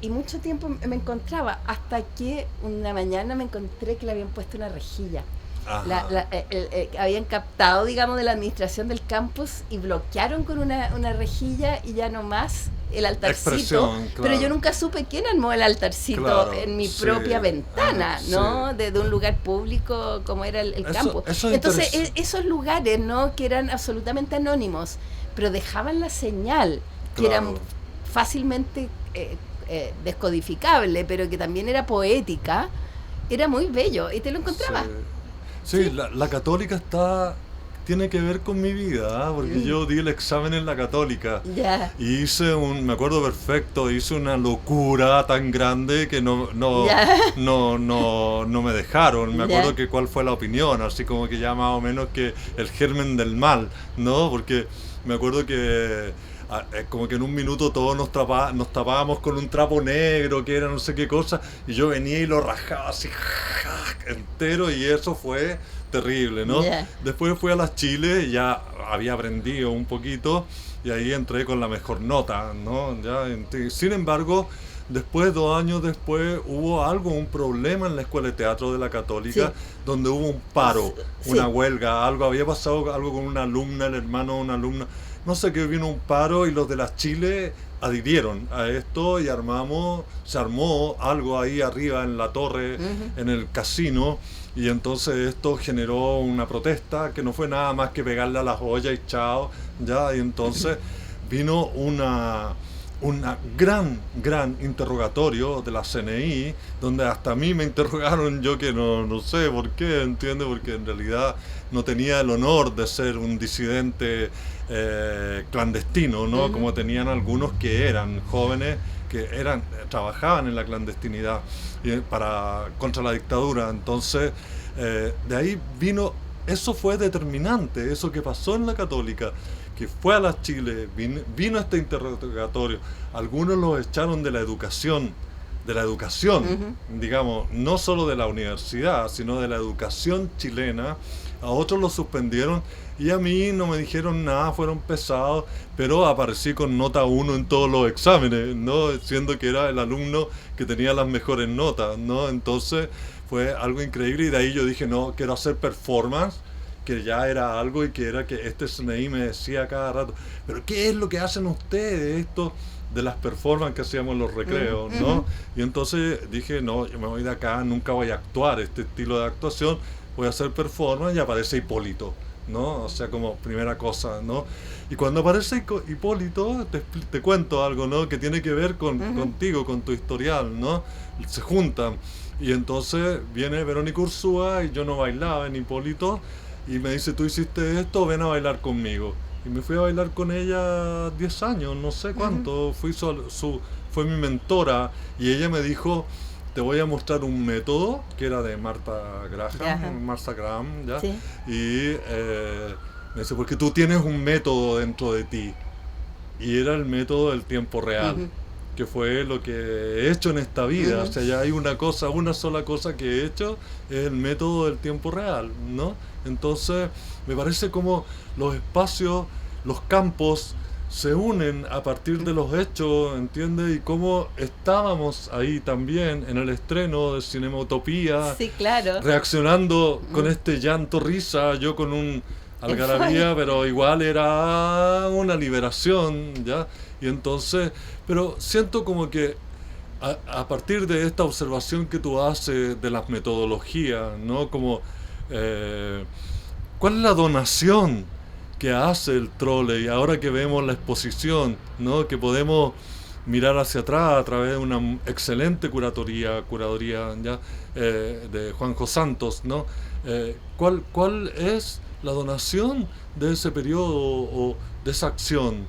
y mucho tiempo me encontraba, hasta que una mañana me encontré que le habían puesto una rejilla, Habían captado, digamos, de la administración del campus y bloquearon con una rejilla y ya no más el altarcito. Claro. Pero yo nunca supe quién armó el altarcito en mi propia ventana, ¿no? Sí. De un lugar público como era el campus. Entonces, esos lugares, ¿no? Que eran absolutamente anónimos, pero dejaban la señal, que era fácilmente descodificable, pero que también era poética, era muy bello y te lo encontrabas. Sí, la católica tiene que ver con mi vida, porque yo di el examen en la católica y hice me acuerdo perfecto, hice una locura tan grande que no me dejaron. Me acuerdo que cuál fue la opinión, así como que ya más o menos que el germen del mal, ¿no? Porque me acuerdo que como que en un minuto todos nos tapábamos con un trapo negro que era no sé qué cosa, y yo venía y lo rajaba así entero, y eso fue terrible, ¿no? Después fui a las Chile, ya había aprendido un poquito y ahí entré con la mejor nota, ¿no? Sin embargo, después, 2 años después, hubo un problema en la Escuela de Teatro de la Católica, donde hubo un paro, una huelga, había pasado algo con una alumna, el hermano de una alumna, no sé qué, vino un paro y los de las Chile adhirieron a esto y se armó algo ahí arriba en la torre, en el casino, y entonces esto generó una protesta que no fue nada más que pegarle a las ollas y chao, y entonces vino una gran interrogatorio de la CNI, donde hasta a mí me interrogaron, yo que no sé por qué, ¿entiendes? Porque en realidad no tenía el honor de ser un disidente clandestino, ¿no? Como tenían algunos que eran jóvenes, que trabajaban en la clandestinidad contra la dictadura. Entonces, de ahí eso fue determinante, eso que pasó en la Católica, que fue a las Chile, vino este interrogatorio. Algunos los echaron de la educación, digamos, no solo de la universidad, sino de la educación chilena. A otros los suspendieron y a mí no me dijeron nada, fueron pesados, pero aparecí con nota 1 en todos los exámenes, ¿no? Siendo que era el alumno que tenía las mejores notas, ¿no? Entonces fue algo increíble, y de ahí yo dije, no, quiero hacer performance, que ya era algo, y que era que este SNI me decía cada rato, pero ¿qué es lo que hacen ustedes esto de las performances que hacíamos en los recreos, ¿no? Y entonces dije, no, yo me voy de acá, nunca voy a actuar este estilo de actuación, voy a hacer performance, y aparece Hipólito, ¿no? O sea, como primera cosa, ¿no? Y cuando aparece Hipólito, te cuento algo, ¿no? Que tiene que ver contigo, con tu historial, ¿no? Se juntan, y entonces viene Verónica Ursúa, y yo no bailaba en Hipólito, y me dice, tú hiciste esto, ven a bailar conmigo. Y me fui a bailar con ella 10 años, no sé cuánto, fue mi mentora, y ella me dijo, te voy a mostrar un método, que era de Martha Graham, ¿ya? Sí. Y me dice, porque tú tienes un método dentro de ti, y era el método del tiempo real, que fue lo que he hecho en esta vida. O sea, ya hay una sola cosa que he hecho, es el método del tiempo real, ¿no? Entonces, me parece como los espacios, los campos, se unen a partir de los hechos, ¿entiendes? Y cómo estábamos ahí también en el estreno de Cinema Utopía, sí, claro, reaccionando con este llanto, risa, yo con un algarabía, pero igual era una liberación, ¿ya? Y entonces, pero siento como que a partir de esta observación que tú haces de las metodologías, ¿no? Como, ¿cuál es la donación que hace el Trolley ahora que vemos la exposición, ¿no? Que podemos mirar hacia atrás a través de una excelente curaduría, ¿ya? De Juanjo Santos, ¿no? ¿Cuál es la donación de ese periodo o de esa acción,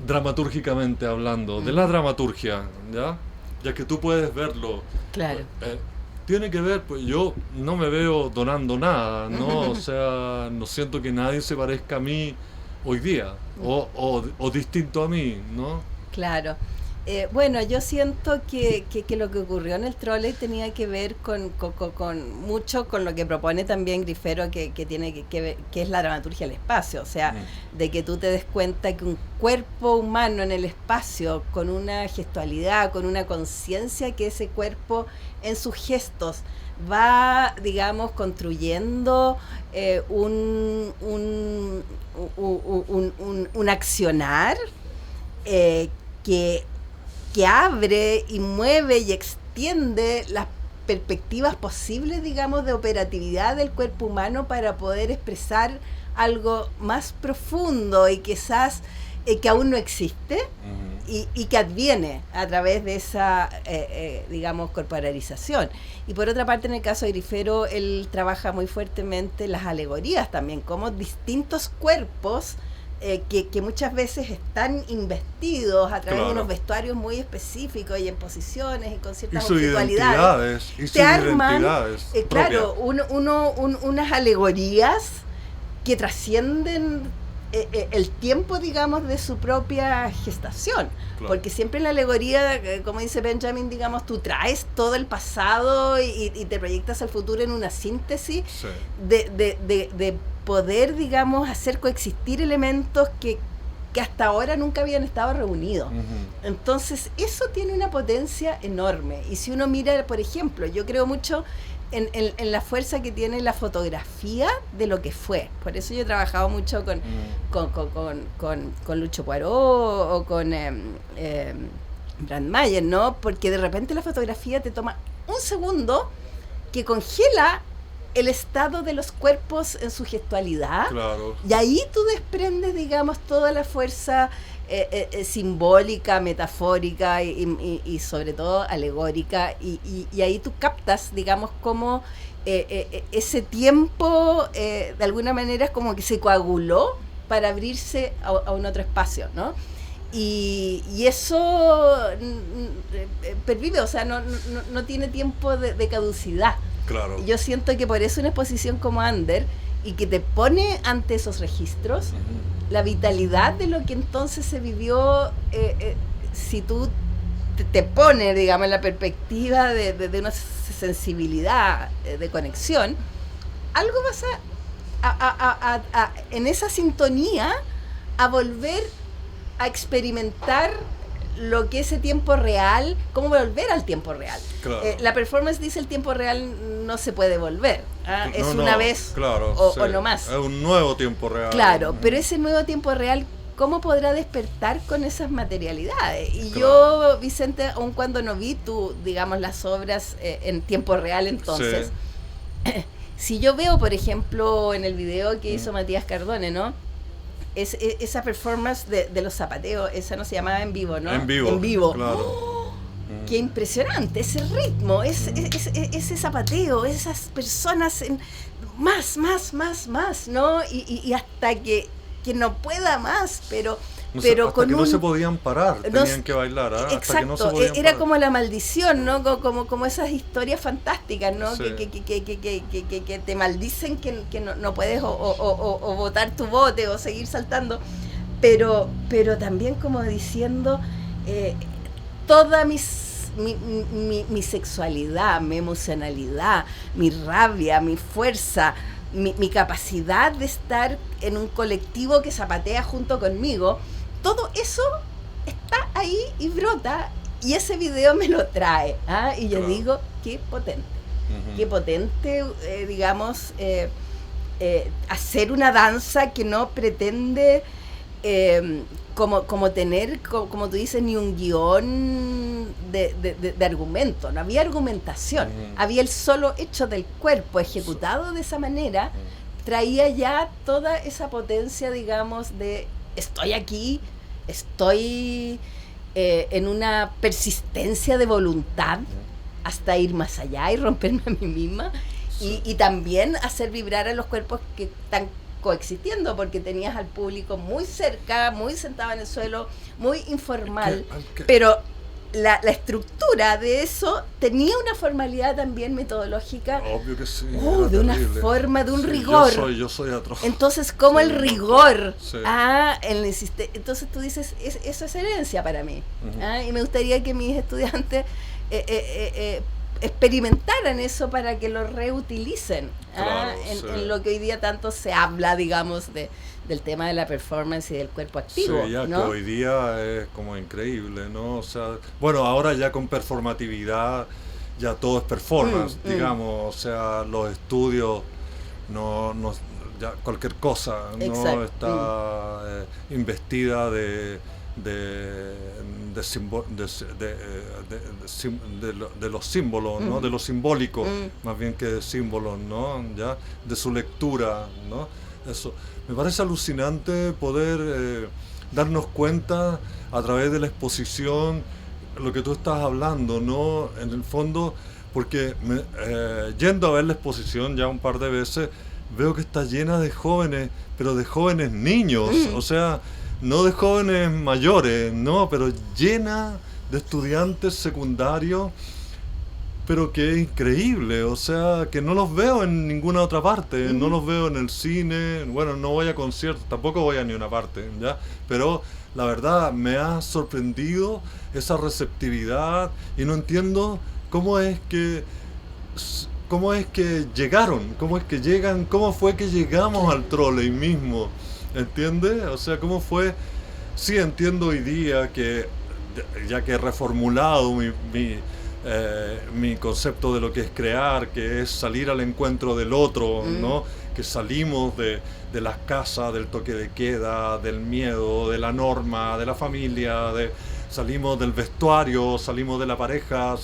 dramatúrgicamente hablando, de la dramaturgia, ya que tú puedes verlo? Claro. Tiene que ver, pues yo no me veo donando nada, ¿no? O sea, no siento que nadie se parezca a mí hoy día, o distinto a mí, ¿no? Claro. Bueno, yo siento que lo que ocurrió en el Trolley tenía que ver con mucho con lo que propone también Grifero, que tiene que es la dramaturgia del espacio, o sea, de que tú te des cuenta que un cuerpo humano en el espacio, con una gestualidad, con una conciencia, que ese cuerpo en sus gestos va, digamos, construyendo un accionar que abre y mueve y extiende las perspectivas posibles, digamos, de operatividad del cuerpo humano para poder expresar algo más profundo y quizás que aún no existe y que adviene a través de esa, digamos, corporalización. Y por otra parte, en el caso de Grifero, él trabaja muy fuertemente las alegorías también, como distintos cuerpos que muchas veces están investidos a través de unos vestuarios muy específicos y en posiciones y con ciertas objetualidades. Te arman, claro, unas alegorías que trascienden el tiempo, digamos, de su propia gestación. Claro. Porque siempre en la alegoría, como dice Benjamin, digamos, tú traes todo el pasado y te proyectas al futuro en una síntesis de poder, digamos, hacer coexistir elementos que hasta ahora nunca habían estado reunidos. Entonces, eso tiene una potencia enorme. Y si uno mira, por ejemplo, yo creo mucho en la fuerza que tiene la fotografía de lo que fue. Por eso yo he trabajado mucho con Lucho Poirot o con Brandmeier, ¿no? Porque de repente la fotografía te toma un segundo que congela el estado de los cuerpos en su gestualidad. Claro. Y ahí tú desprendes, digamos, toda la fuerza simbólica, metafórica y sobre todo alegórica, y ahí tú captas, digamos, cómo ese tiempo de alguna manera es como que se coaguló para abrirse a un otro espacio, ¿no? Y eso pervive, o sea, no tiene tiempo de caducidad. Claro. Yo siento que por eso una exposición como Ander, y que te pone ante esos registros, la vitalidad de lo que entonces se vivió, si tú te pones, digamos, en la perspectiva de una sensibilidad de conexión, algo vas a en esa sintonía a volver a experimentar lo que ese tiempo real, cómo volver al tiempo real. Claro. La performance dice el tiempo real no se puede volver, es una vez claro, o no más. Es un nuevo tiempo real. Claro, pero ese nuevo tiempo real, ¿cómo podrá despertar con esas materialidades? Y claro. yo, Vicente, aun cuando no vi digamos, las obras en tiempo real entonces, si yo veo, por ejemplo, en el video que hizo Matías Cardone, ¿no? Esa performance de los zapateos, esa no se llamaba en vivo, ¿no? En vivo. Claro. ¡Oh! Qué impresionante, ese ritmo, ese zapateo, esas personas más, ¿no? Y hasta que no pueda más, pero hasta que no se podían parar, tenían que bailar, exacto, hasta que no se podían era parar. Como la maldición, ¿no? Como esas historias fantásticas, ¿no? Sí. Que te maldicen que no puedes o botar tu bote o seguir saltando, pero también como diciendo toda mi sexualidad, mi emocionalidad, mi rabia, mi fuerza, mi capacidad de estar en un colectivo que zapatea junto conmigo, todo eso está ahí y brota, y ese video me lo trae, y yo digo, qué potente, digamos, hacer una danza que no pretende como tener, como tú dices, ni un guión de argumento, no había argumentación, había el solo hecho del cuerpo ejecutado de esa manera, traía ya toda esa potencia, digamos, de estoy aquí, estoy en una persistencia de voluntad hasta ir más allá y romperme a mí misma, y también hacer vibrar a los cuerpos que están coexistiendo, porque tenías al público muy cerca, muy sentado en el suelo, muy informal, pero la estructura de eso tenía una formalidad también metodológica. Obvio que sí. De una forma, de un rigor. Yo soy atroz. Entonces, como el rigor. Sí. Entonces tú dices, eso es herencia para mí. Y me gustaría que mis estudiantes experimentaran eso para que lo reutilicen. Claro, en lo que hoy día tanto se habla, digamos, del tema de la performance y del cuerpo activo. Sí, ya ¿no? que hoy día es como increíble, ¿no? O sea, bueno, ahora ya con performatividad ya todo es performance, digamos, o sea, los estudios ya cualquier cosa. Exacto. No está investida de los símbolos, ¿no? De lo simbólico, más bien que de símbolos, ¿no? Ya de su lectura, ¿no? Eso me parece alucinante poder darnos cuenta a través de la exposición lo que tú estás hablando, ¿no? En el fondo, porque yendo a ver la exposición ya un par de veces, veo que está llena de jóvenes, pero de jóvenes niños, o sea, no de jóvenes mayores, no, pero llena de estudiantes secundarios, pero que es increíble, o sea, que no los veo en ninguna otra parte, no los veo en el cine, bueno, no voy a conciertos, tampoco voy a ni una parte, ¿ya? Pero la verdad me ha sorprendido esa receptividad y no entiendo cómo es que llegaron, cómo es que llegan, cómo fue que llegamos al trolley mismo, ¿entiendes? O sea, cómo fue, sí entiendo hoy día que, ya que he reformulado mi concepto de lo que es crear, que es salir al encuentro del otro, ¿no? Que salimos de las casas, del toque de queda, del miedo, de la norma, de la familia, salimos del vestuario, salimos de la pareja,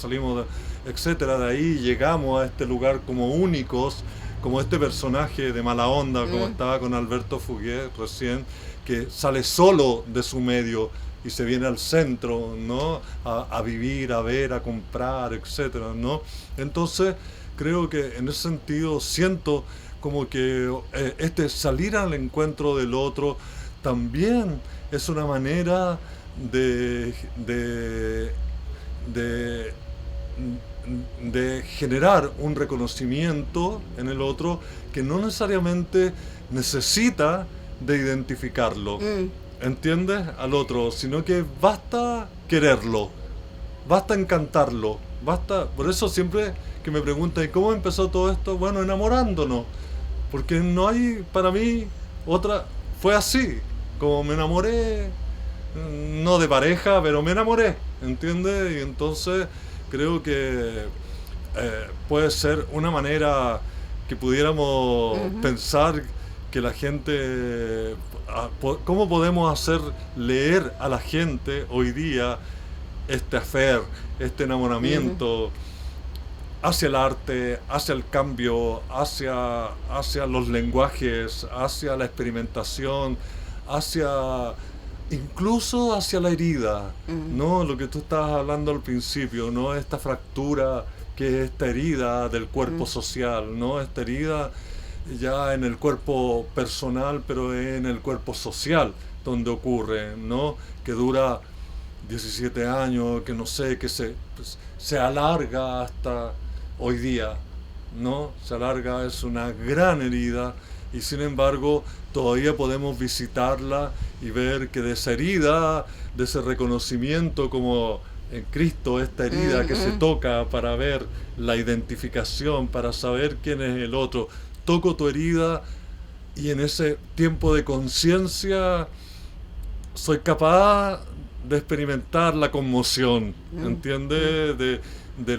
etcétera. De ahí llegamos a este lugar como únicos, como este personaje de Mala Onda, como estaba con Alberto Fuguet recién, que sale solo de su medio y se viene al centro, ¿no? A vivir, a ver, a comprar, etcétera, ¿no? Entonces, creo que en ese sentido siento como que este salir al encuentro del otro también es una manera de generar un reconocimiento en el otro que no necesariamente necesita de identificarlo. ¿Entiendes? Al otro, sino que basta quererlo, basta encantarlo, basta. Por eso siempre que me preguntan, ¿y cómo empezó todo esto? Bueno, enamorándonos, porque no hay, para mí, otra, fue así, como me enamoré, no de pareja, pero me enamoré, ¿entiendes? Y entonces creo que puede ser una manera que pudiéramos pensar que la gente, ¿cómo podemos hacer leer a la gente hoy día este affair, este enamoramiento hacia el arte, hacia el cambio, hacia los lenguajes, hacia la experimentación, incluso hacia la herida, ¿no? Lo que tú estabas hablando al principio, ¿no? Esta fractura que es esta herida del cuerpo social, ¿no? Esta herida ya en el cuerpo personal, pero en el cuerpo social, donde ocurre, ¿no? Que dura 17 años, que no sé, que se alarga hasta hoy día, ¿no? Se alarga, es una gran herida, y sin embargo todavía podemos visitarla y ver que de esa herida, de ese reconocimiento como en Cristo, esta herida que se toca para ver la identificación, para saber quién es el otro. Toco tu herida y en ese tiempo de conciencia soy capaz de experimentar la conmoción, ¿entiendes? De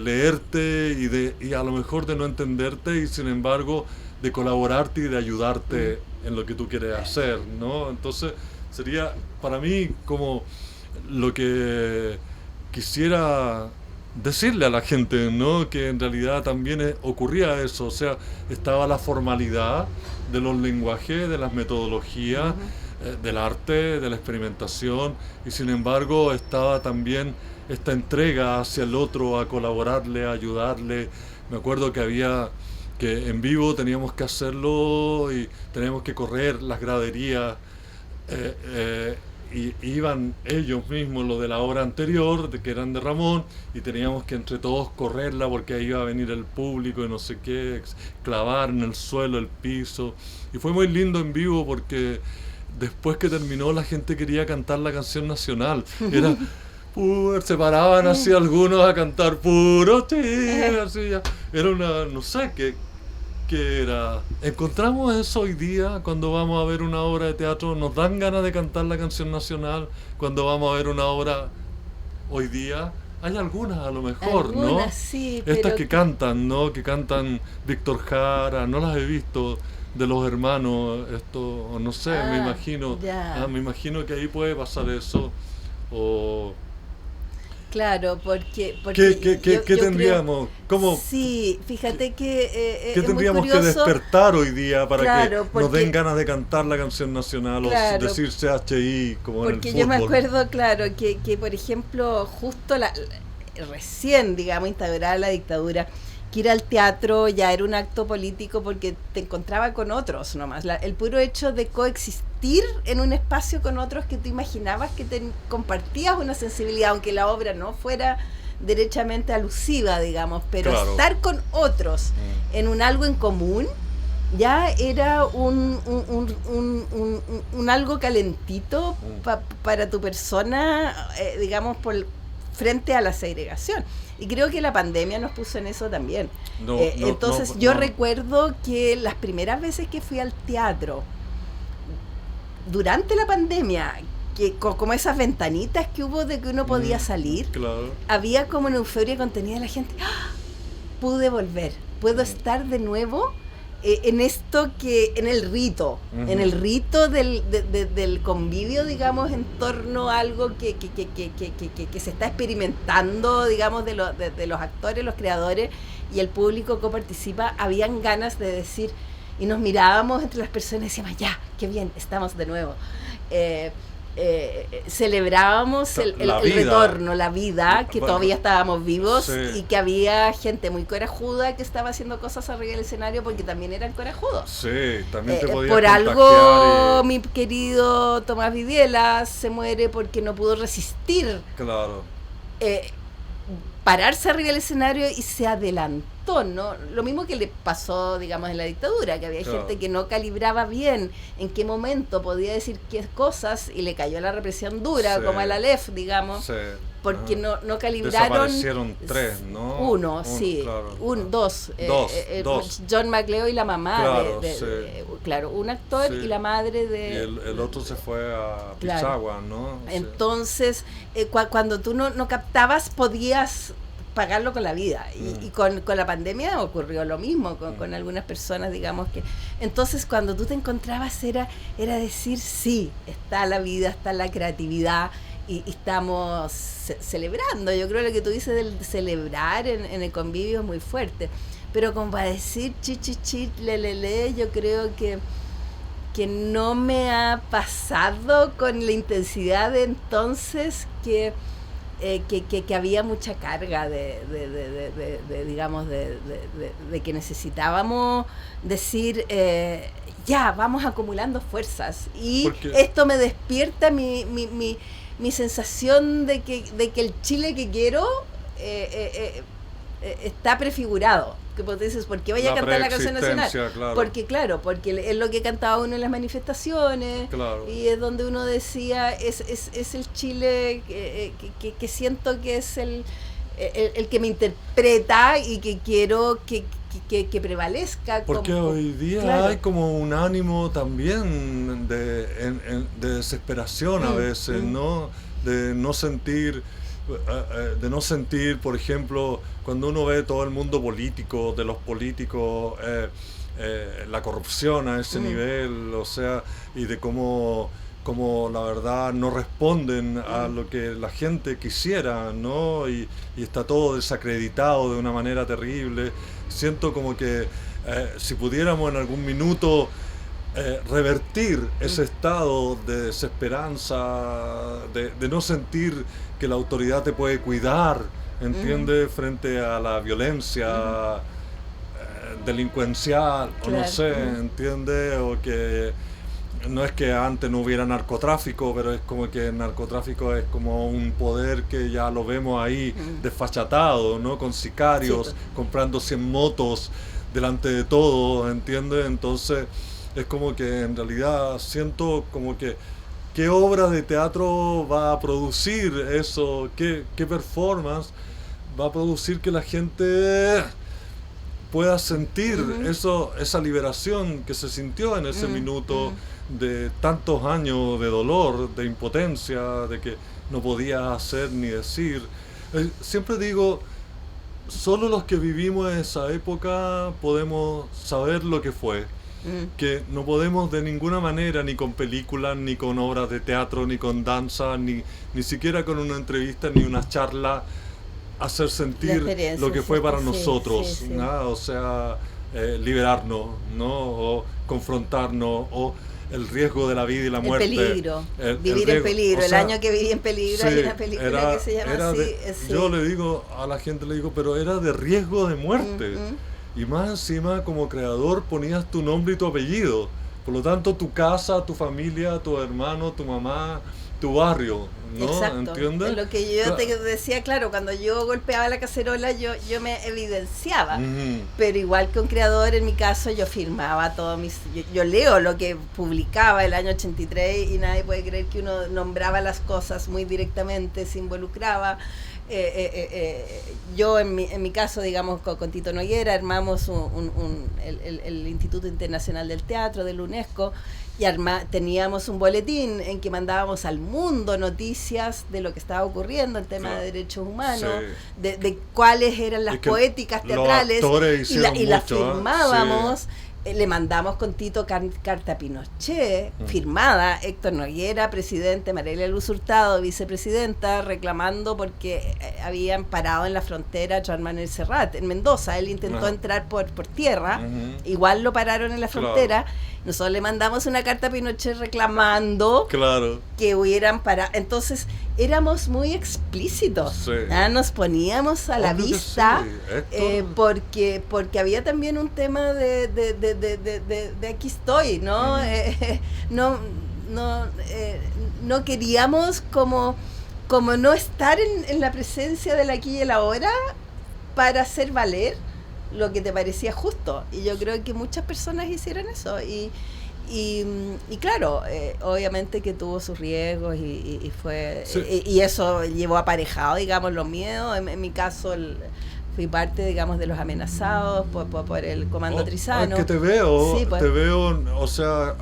leerte y a lo mejor de no entenderte y sin embargo de colaborarte y de ayudarte en lo que tú quieres hacer, ¿no? Entonces sería para mí como lo que quisiera decirle a la gente, ¿no? Que en realidad también ocurría eso, o sea, estaba la formalidad de los lenguajes, de las metodologías, del arte, de la experimentación, y sin embargo estaba también esta entrega hacia el otro, a colaborarle, a ayudarle. Me acuerdo que en vivo teníamos que hacerlo y teníamos que correr las graderías y iban ellos mismos, lo de la obra anterior, de que eran de Ramón, y teníamos que entre todos correrla porque ahí iba a venir el público y no sé qué, clavar en el suelo el piso. Y fue muy lindo en vivo porque después que terminó la gente quería cantar la canción nacional. Era... se paraban así algunos a cantar puro Chile, así ya. Era una, no sé qué era. Encontramos eso hoy día cuando vamos a ver una obra de teatro, nos dan ganas de cantar la canción nacional cuando vamos a ver una obra hoy día. Hay algunas a lo mejor, algunas, ¿no? Sí, estas que cantan, ¿no? Que cantan Víctor Jara, no las he visto, de los hermanos, esto, no sé, me imagino. Me imagino que ahí puede pasar eso. O claro, porque ¿Qué tendríamos? ¿Cómo? Sí, fíjate que ¿qué tendríamos que despertar hoy día para que nos den ganas de cantar la canción nacional, claro, o decir CHI como en el fútbol? Porque yo me acuerdo, claro, que por ejemplo, justo recién, digamos, instaurada la dictadura, que ir al teatro ya era un acto político porque te encontraba con otros nomás. El puro hecho de coexistir en un espacio con otros que tú imaginabas que compartías una sensibilidad, aunque la obra no fuera derechamente alusiva, digamos, pero claro, estar con otros en un algo en común ya era un algo calentito para tu persona, digamos, frente a la segregación. Y creo que la pandemia nos puso en eso también. Entonces yo recuerdo que las primeras veces que fui al teatro, durante la pandemia, que como esas ventanitas que hubo de que uno podía salir, claro, había como una euforia contenida de la gente. ¡Ah! Pude volver, puedo estar de nuevo en esto en el rito, en el rito del convivio, digamos, en torno a algo que se está experimentando, digamos, de los actores, los creadores y el público que participa. Habían ganas de decir, y nos mirábamos entre las personas y decíamos, ya, qué bien, estamos de nuevo. Celebrábamos el retorno, la vida, que todavía estábamos vivos, sí, y que había gente muy corajuda que estaba haciendo cosas arriba del escenario porque también eran corajudos. Sí, también te podías por algo mi querido Tomás Vidiela se muere porque no pudo resistir. Claro. Pararse arriba del escenario y se adelantó, ¿no? Lo mismo que le pasó, digamos, en la dictadura, que había gente que no calibraba bien en qué momento podía decir qué cosas y le cayó la represión dura, sí, como a la Aleph, digamos, sí, porque no calibraron. Desaparecieron 3, ¿no? Uno, sí, claro, dos. Dos. John McLeod y la mamá, claro, claro, un actor, sí, y la madre de... Y el otro se fue a Pisagua, claro, ¿no? Entonces, cuando tú no captabas, podías pagarlo con la vida. Y con la pandemia ocurrió lo mismo con algunas personas, digamos que... Entonces, cuando tú te encontrabas era decir, sí, está la vida, está la creatividad, y estamos celebrando. Yo creo que lo que tú dices del celebrar en el convivio es muy fuerte. Pero como para decir chi, le, yo creo que no me ha pasado con la intensidad de entonces que había mucha carga digamos, de que necesitábamos decir, ya, vamos acumulando fuerzas. Y esto me despierta mi sensación de que el Chile que quiero está prefigurado. Que vos dices, ¿por qué vaya a cantar la canción nacional? Claro. Porque es lo que cantaba uno en las manifestaciones, claro, y es donde uno decía, es el Chile que siento que es el que me interpreta y que quiero que prevalezca. Porque hoy día, claro, hay como un ánimo también de desesperación a veces, ¿no? De no sentir, por ejemplo, cuando uno ve todo el mundo político, de los políticos, la corrupción a ese nivel, o sea, y de cómo la verdad no responden a lo que la gente quisiera, ¿no? Y está todo desacreditado de una manera terrible. Siento como que si pudiéramos en algún minuto revertir ese estado de desesperanza, de no sentir que la autoridad te puede cuidar, ¿entiendes? Frente a la violencia delincuencial, claro, o no sé, ¿entiendes? O que no es que antes no hubiera narcotráfico, pero es como que el narcotráfico es como un poder que ya lo vemos ahí desfachatado, ¿no? Con sicarios, Sí. comprando 100 motos delante de todo, ¿entiendes? Entonces es como que en realidad siento como que ¿qué obra de teatro va a producir eso? ¿Qué performance va a producir que la gente pueda sentir esa liberación que se sintió en ese minuto de tantos años de dolor, de impotencia, de que no podía hacer ni decir? Siempre digo, solo los que vivimos esa época podemos saber lo que fue. Que no podemos de ninguna manera, ni con películas, ni con obras de teatro, ni con danza, ni siquiera con una entrevista, ni una charla, hacer sentir lo que fue para nosotros, sí. ¿no? O sea, liberarnos, ¿no? O confrontarnos, o el riesgo de la vida y la muerte. El peligro, vivir riesgo, en peligro. o sea, el año que viví en peligro, hay una película que se llama así. Yo le digo a la gente, pero era de riesgo de muerte. Y más encima, como creador, ponías tu nombre y tu apellido. Por lo tanto, tu casa, tu familia, tu hermano, tu mamá, tu barrio, ¿no? Exacto. ¿Entiendes? Lo que yo te decía, claro, cuando yo golpeaba la cacerola, yo me evidenciaba. Pero igual que un creador, en mi caso, yo firmaba todos mis... Yo leo lo que publicaba el año 83 y nadie puede creer que uno nombraba las cosas muy directamente, se involucraba. Yo en mi caso, digamos, con Tito Noguera armamos el Instituto Internacional del Teatro de la UNESCO y teníamos un boletín en que mandábamos al mundo noticias de lo que estaba ocurriendo en tema de derechos humanos, de cuáles eran las poéticas teatrales y las firmábamos. Le mandamos con Tito carta a Pinochet, firmada, Héctor Noguera, presidente, María Luz Hurtado, vicepresidenta, reclamando porque habían parado en la frontera a Joan Manuel Serrat, en Mendoza. Él intentó entrar por tierra, igual lo pararon en la frontera. Nosotros le mandamos una carta a Pinochet reclamando que hubieran parado. Entonces, éramos muy explícitos. Nos poníamos a la vista, porque había también un tema de aquí estoy, ¿no? No queríamos como no estar en la presencia del aquí y el ahora para hacer valer lo que te parecía justo. Y yo creo que muchas personas hicieron eso. Y claro, obviamente que tuvo sus riesgos y fue y eso llevó aparejado, digamos, los miedos. En mi caso, fui parte, digamos, de los amenazados por el Comando Trizano. Es que te veo, o sea,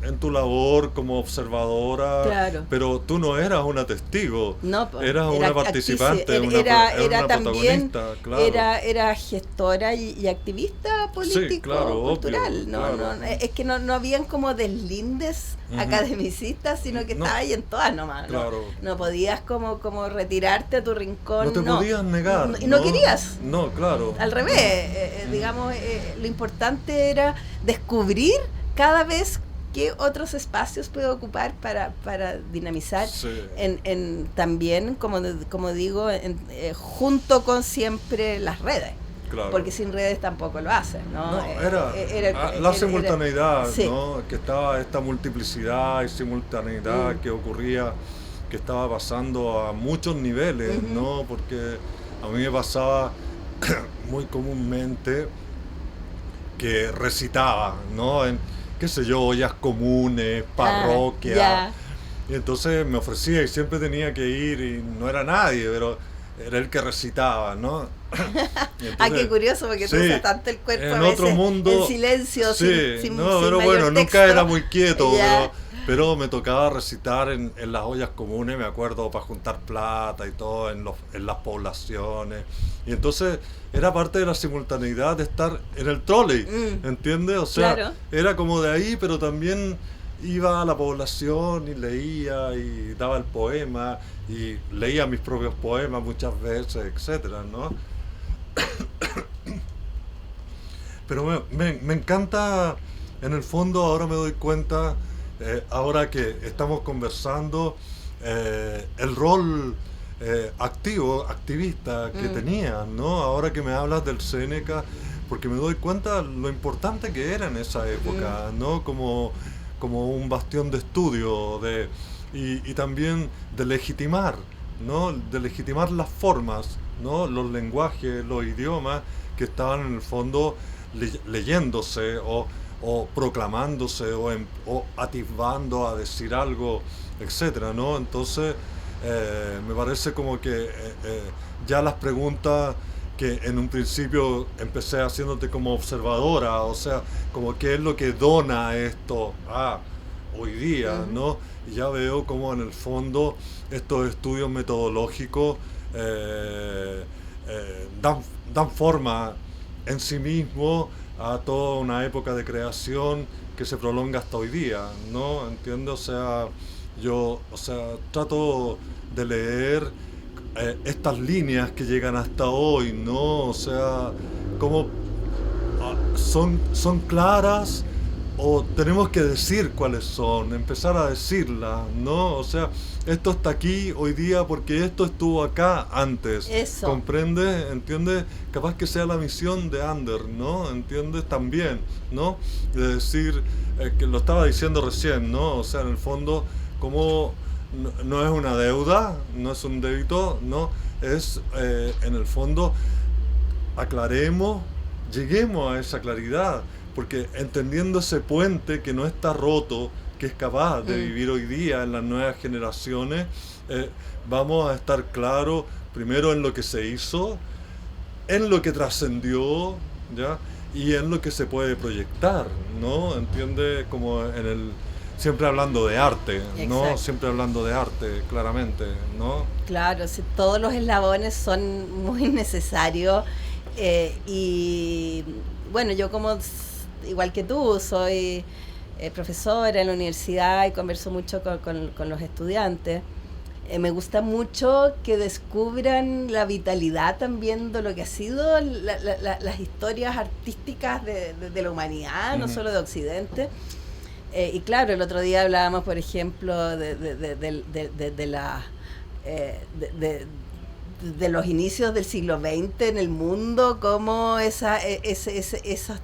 en tu labor como observadora, pero tú no eras una testigo, eras una participante, era también protagonista, era gestora y activista político, cultural. Obvio, es que no habían como deslindes academicistas, sino que estaba ahí en todas nomás. No podías como retirarte a tu rincón. No te podías negar. Y no querías. No, claro. Al revés, digamos, lo importante era descubrir cada vez qué otros espacios puede ocupar para dinamizar también, como digo, junto con siempre las redes. Porque sin redes tampoco lo hacen, ¿no? Era la simultaneidad, ¿no? Que estaba esta multiplicidad y simultaneidad que ocurría, que estaba pasando a muchos niveles, ¿no? Porque a mí me pasaba muy comúnmente que recitaba, ¿no? En, qué sé yo, ollas comunes, parroquias. Y entonces me ofrecía y siempre tenía que ir y no era nadie, pero era el que recitaba, ¿no? Entonces, qué curioso, porque tú usas tanto el cuerpo en a veces otro mundo, en silencio, sin pero bueno, nunca era muy quieto, pero me tocaba recitar en las ollas comunes, me acuerdo, para juntar plata y todo, en las poblaciones. Y entonces era parte de la simultaneidad de estar en el trolley, ¿entiendes? O sea, era como de ahí, pero también iba a la población y leía y daba el poema y leía mis propios poemas muchas veces, etcétera, ¿no? Pero me encanta, en el fondo ahora me doy cuenta, ahora que estamos conversando, el rol activista que tenía, ¿no? Ahora que me hablas del Seneca, porque me doy cuenta lo importante que era en esa época, ¿no? Como como un bastión de estudio y también de legitimar, ¿no? De legitimar las formas, ¿no? Los lenguajes, los idiomas que estaban en el fondo leyéndose o proclamándose o atisbando a decir algo, etcétera, ¿no? Entonces me parece como que ya las preguntas que en un principio empecé haciéndote como observadora, o sea, como qué es lo que dona esto hoy día, ¿no? Y ya veo como en el fondo estos estudios metodológicos dan forma en sí mismo a toda una época de creación que se prolonga hasta hoy día, ¿no? ¿Entiendes? O sea, yo trato de leer estas líneas que llegan hasta hoy, ¿no? O sea, como son claras o tenemos que decir cuáles son, empezar a decirlas, ¿no? O sea, esto está aquí hoy día porque esto estuvo acá antes. Eso. ¿Comprendes? ¿Entiendes? Capaz que sea la misión de Ander, ¿no? ¿Entiendes? También, ¿no? De decir, que lo estaba diciendo recién, ¿no? O sea, en el fondo, como no es una deuda, no es un débito, ¿no? Es, en el fondo, aclaremos, lleguemos a esa claridad, porque entendiendo ese puente que no está roto, que es capaz de vivir hoy día en las nuevas generaciones, vamos a estar claros primero en lo que se hizo, en lo que trascendió, ¿ya? Y en lo que se puede proyectar, ¿no? ¿Entiendes? Como en el... Siempre hablando de arte, ¿no? Exacto. Siempre hablando de arte, claramente, ¿no? Claro, sí, todos los eslabones son muy necesarios y bueno, yo como igual que tú soy profesora en la universidad y converso mucho con los estudiantes. Me gusta mucho que descubran la vitalidad también de lo que ha sido las historias artísticas de la humanidad, no solo de Occidente. Y claro, el otro día hablábamos, por ejemplo, de los inicios del siglo XX en el mundo, como esos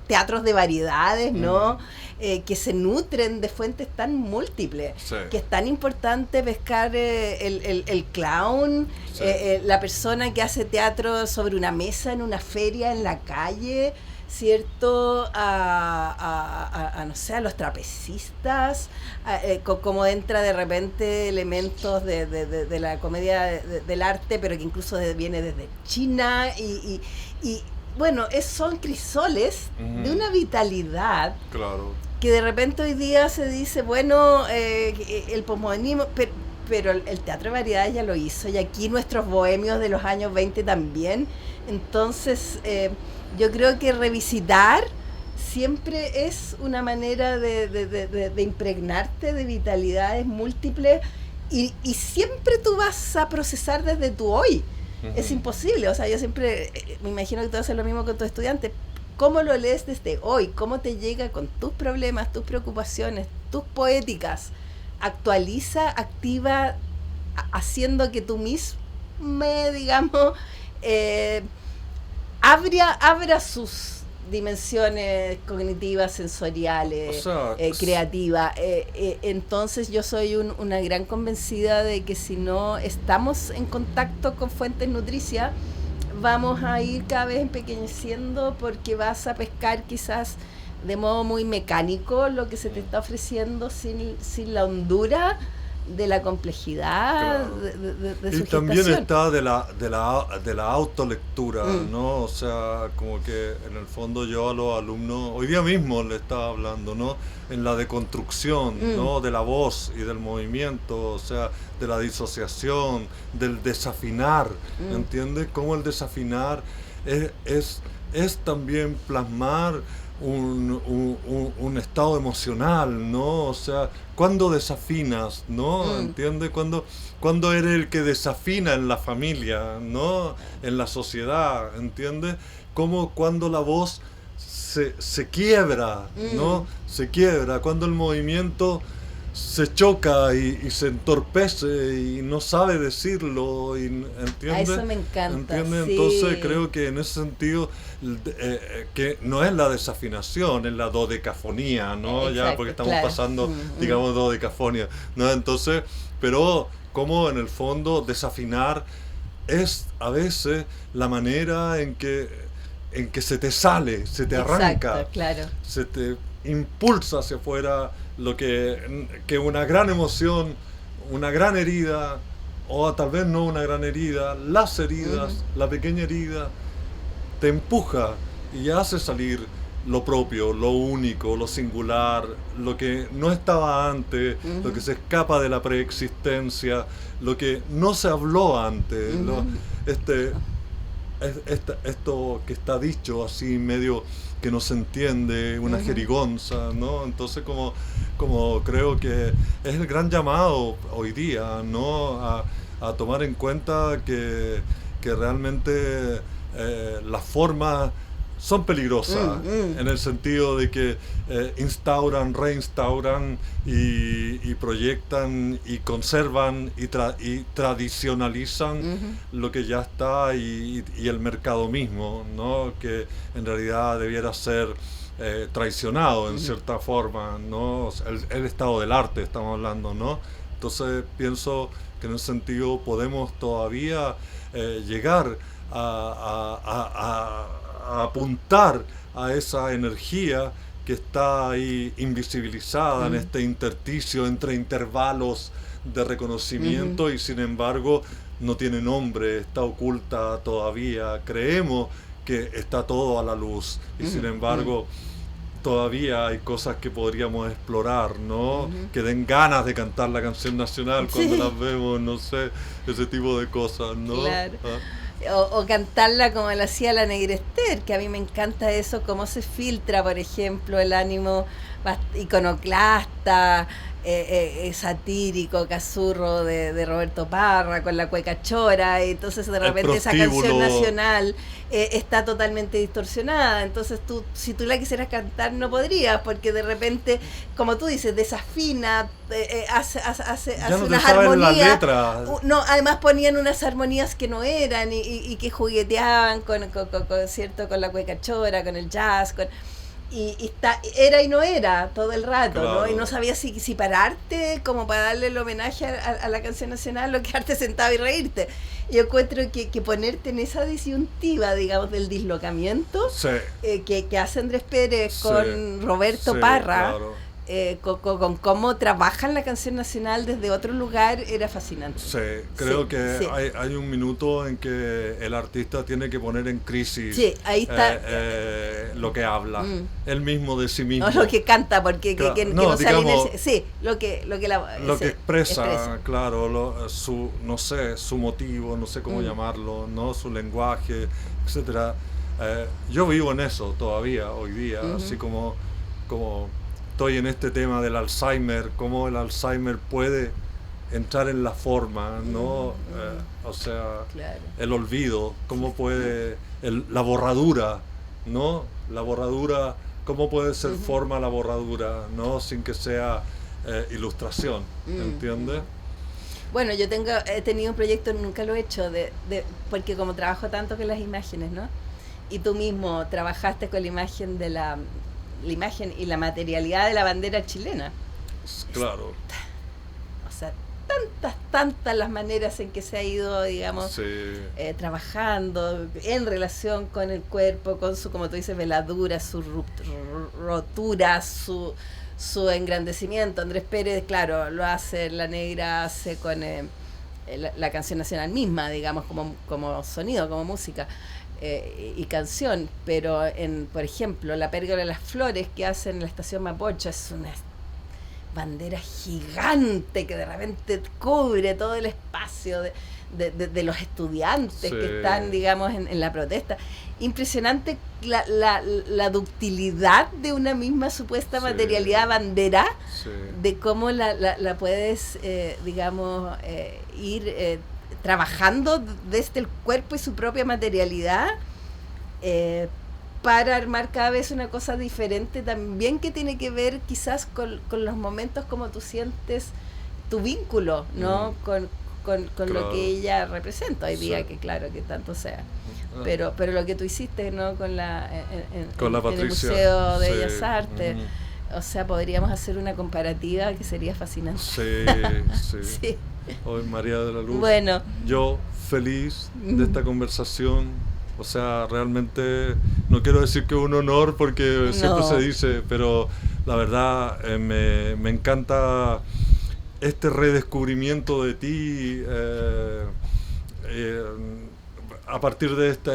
teatros de variedades, ¿no? Que se nutren de fuentes tan múltiples, Sí. que es tan importante pescar el clown, Sí. la persona que hace teatro sobre una mesa en una feria en la calle, ¿cierto? No sé, a los trapecistas, como entra de repente elementos de la comedia del arte, pero que incluso viene desde China y bueno, son crisoles de una vitalidad. Claro. Que de repente hoy día se dice, bueno, el posmodernismo, pero el teatro de variedades ya lo hizo, y aquí nuestros bohemios de los años 20 también. Entonces, yo creo que revisitar siempre es una manera de impregnarte de vitalidades múltiples y siempre tú vas a procesar desde tu hoy. Es imposible, o sea, yo siempre me imagino que tú haces lo mismo con tus estudiantes. ¿Cómo lo lees desde hoy? ¿Cómo te llega con tus problemas, tus preocupaciones, tus poéticas? Actualiza, activa, haciendo que tú mismo, digamos, abra sus dimensiones cognitivas, sensoriales, O sea, creativas. Entonces yo soy una gran convencida de que si no estamos en contacto con fuentes nutricias, vamos a ir cada vez empequeñeciendo, porque vas a pescar quizás de modo muy mecánico lo que se te está ofreciendo sin la hondura de la complejidad, claro, de y su también gestación. está de la autolectura, ¿no? O sea, como que en el fondo yo a los alumnos, hoy día mismo le estaba hablando, ¿no? En la deconstrucción, ¿no? De la voz y del movimiento, o sea, de la disociación, del desafinar, ¿entiendes? Cómo el desafinar es también plasmar un estado emocional, ¿no? O sea, ¿cuándo desafinas, no? ¿Entiendes? ¿Cuándo eres el que desafina en la familia, no? En la sociedad, ¿entiendes? Cuando la voz se quiebra, ¿no? Se quiebra, cuando el movimiento se choca y se entorpece y no sabe decirlo, y, ¿entiendes? A eso me encanta. ¿Entiendes? Sí. Entonces creo que en ese sentido que no es la desafinación, es la dodecafonía, ¿no? Exacto, Ya porque estamos claro. pasando, digamos, dodecafonía, ¿no? Entonces, pero como en el fondo desafinar es a veces la manera en que se te sale, se te arranca, Exacto, claro. se te impulsa hacia afuera lo que una gran emoción, una gran herida, o tal vez no una gran herida, las heridas, la pequeña herida, te empuja y hace salir lo propio, lo único, lo singular, lo que no estaba antes, lo que se escapa de la preexistencia, lo que no se habló antes, esto que está dicho así medio que no se entiende, una jerigonza, ¿no? Entonces como creo que es el gran llamado hoy día, ¿no? A tomar en cuenta que realmente las formas son peligrosas en el sentido de que instauran, reinstauran y proyectan y conservan y tradicionalizan lo que ya está y el mercado mismo, ¿no? Que en realidad debiera ser traicionado en cierta forma, ¿no? El estado del arte estamos hablando, ¿no? Entonces pienso que en ese sentido podemos todavía llegar a apuntar a esa energía que está ahí invisibilizada en este intersticio entre intervalos de reconocimiento y sin embargo no tiene nombre, está oculta todavía. Creemos que está todo a la luz y sin embargo todavía hay cosas que podríamos explorar, ¿no? Que den ganas de cantar la canción nacional cuando las vemos, no sé, ese tipo de cosas, ¿no? Claro. O cantarla como la hacía la Negrester, que a mí me encanta eso, cómo se filtra, por ejemplo, el ánimo iconoclasta, satírico, cazurro de Roberto Parra con la cueca chora, y entonces de repente esa canción nacional está totalmente distorsionada, entonces si tú la quisieras cantar no podrías, porque de repente, como tú dices, desafina, hace no unas armonías, no, además ponían unas armonías que no eran y que jugueteaban con ¿cierto? Con la cueca chora, con el jazz, y era y no era todo el rato, claro. ¿No? Y no sabías si pararte como para darle el homenaje a la canción nacional o quedarte sentado y reírte. Yo encuentro que ponerte en esa disyuntiva, digamos, del dislocamiento, sí. que hace Andrés Pérez con Roberto Parra, claro. Con cómo trabajan la canción nacional desde otro lugar, era fascinante. Sí, creo que hay un minuto en que el artista tiene que poner en crisis ahí está. Lo que habla, él mismo de sí mismo. No, lo que canta, porque claro, que no digamos, sale lo que expresa, claro, no sé, su motivo, no sé cómo llamarlo, ¿no? Su lenguaje, etcétera. Yo vivo en eso todavía, hoy día, así como estoy en este tema del Alzheimer, cómo el Alzheimer puede entrar en la forma, ¿no? O sea, claro. El olvido, cómo puede, la borradura, ¿no? La borradura, cómo puede ser forma la borradura, ¿no? Sin que sea ilustración, ¿entiendes? Bueno, yo he tenido un proyecto, nunca lo he hecho, porque como trabajo tanto con las imágenes, ¿no? Y tú mismo trabajaste con la imagen de la imagen y la materialidad de la bandera chilena. Claro. O sea, tantas las maneras en que se ha ido, digamos, trabajando en relación con el cuerpo, con su, como tú dices, veladura, su rotura, su engrandecimiento. Andrés Pérez, claro, lo hace, La Negra hace con la canción nacional misma, digamos, como sonido, como música. Y canción, pero por ejemplo, La Pérgola de las Flores que hacen en la estación Mapocho es una bandera gigante que de repente cubre todo el espacio de los estudiantes que están, digamos, en la protesta. Impresionante la ductilidad de una misma supuesta materialidad bandera, de cómo la puedes, digamos, ir trabajando desde el cuerpo y su propia materialidad, para armar cada vez una cosa diferente también que tiene que ver quizás con los momentos como tú sientes tu vínculo, ¿no? Con Claro. lo que ella representa hoy día, Sí. que claro, que tanto sea. Pero lo que tú hiciste, ¿no? Con la Con la en el Patricia, Museo de sí. Bellas Artes. Ujú. O sea, podríamos hacer una comparativa que sería fascinante. Sí, sí. Sí. Hoy María de la Luz. Bueno. Yo feliz de esta conversación. O sea, realmente no quiero decir que un honor porque siempre No. se dice, pero la verdad me encanta este redescubrimiento de ti a partir de este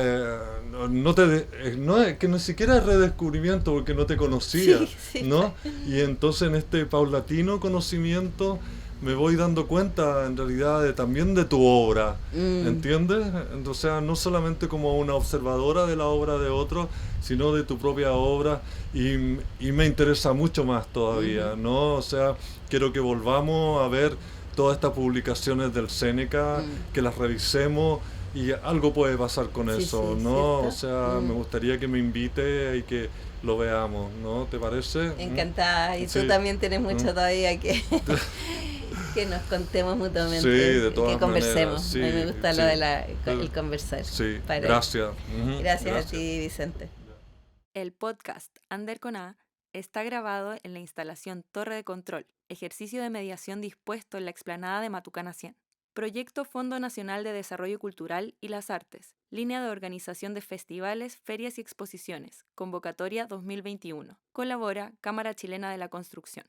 no es que ni siquiera es redescubrimiento porque no te conocía, Sí, sí. ¿no? Y entonces en este paulatino conocimiento me voy dando cuenta en realidad también de tu obra, ¿entiendes? O sea, no solamente como una observadora de la obra de otros, sino de tu propia obra, y me interesa mucho más todavía, ¿no? O sea, quiero que volvamos a ver todas estas publicaciones del Séneca, que las revisemos, y algo puede pasar con Sí, eso, sí, ¿no? ¿cierto? O sea, me gustaría que me invite y que lo veamos, ¿no? ¿Te parece? Encantada. Y Sí. tú también tienes mucho todavía que que nos contemos mutuamente, Sí, de todas que conversemos. maneras, sí, A mí me gusta sí. lo de el conversar. Sí, Para- gracias. Gracias a ti, Vicente. El podcast Ander con A está grabado en la instalación Torre de Control, ejercicio de mediación dispuesto en la explanada de Matucana 100. Proyecto Fondo Nacional de Desarrollo Cultural y las Artes, línea de organización de festivales, ferias y exposiciones, convocatoria 2021. Colabora Cámara Chilena de la Construcción.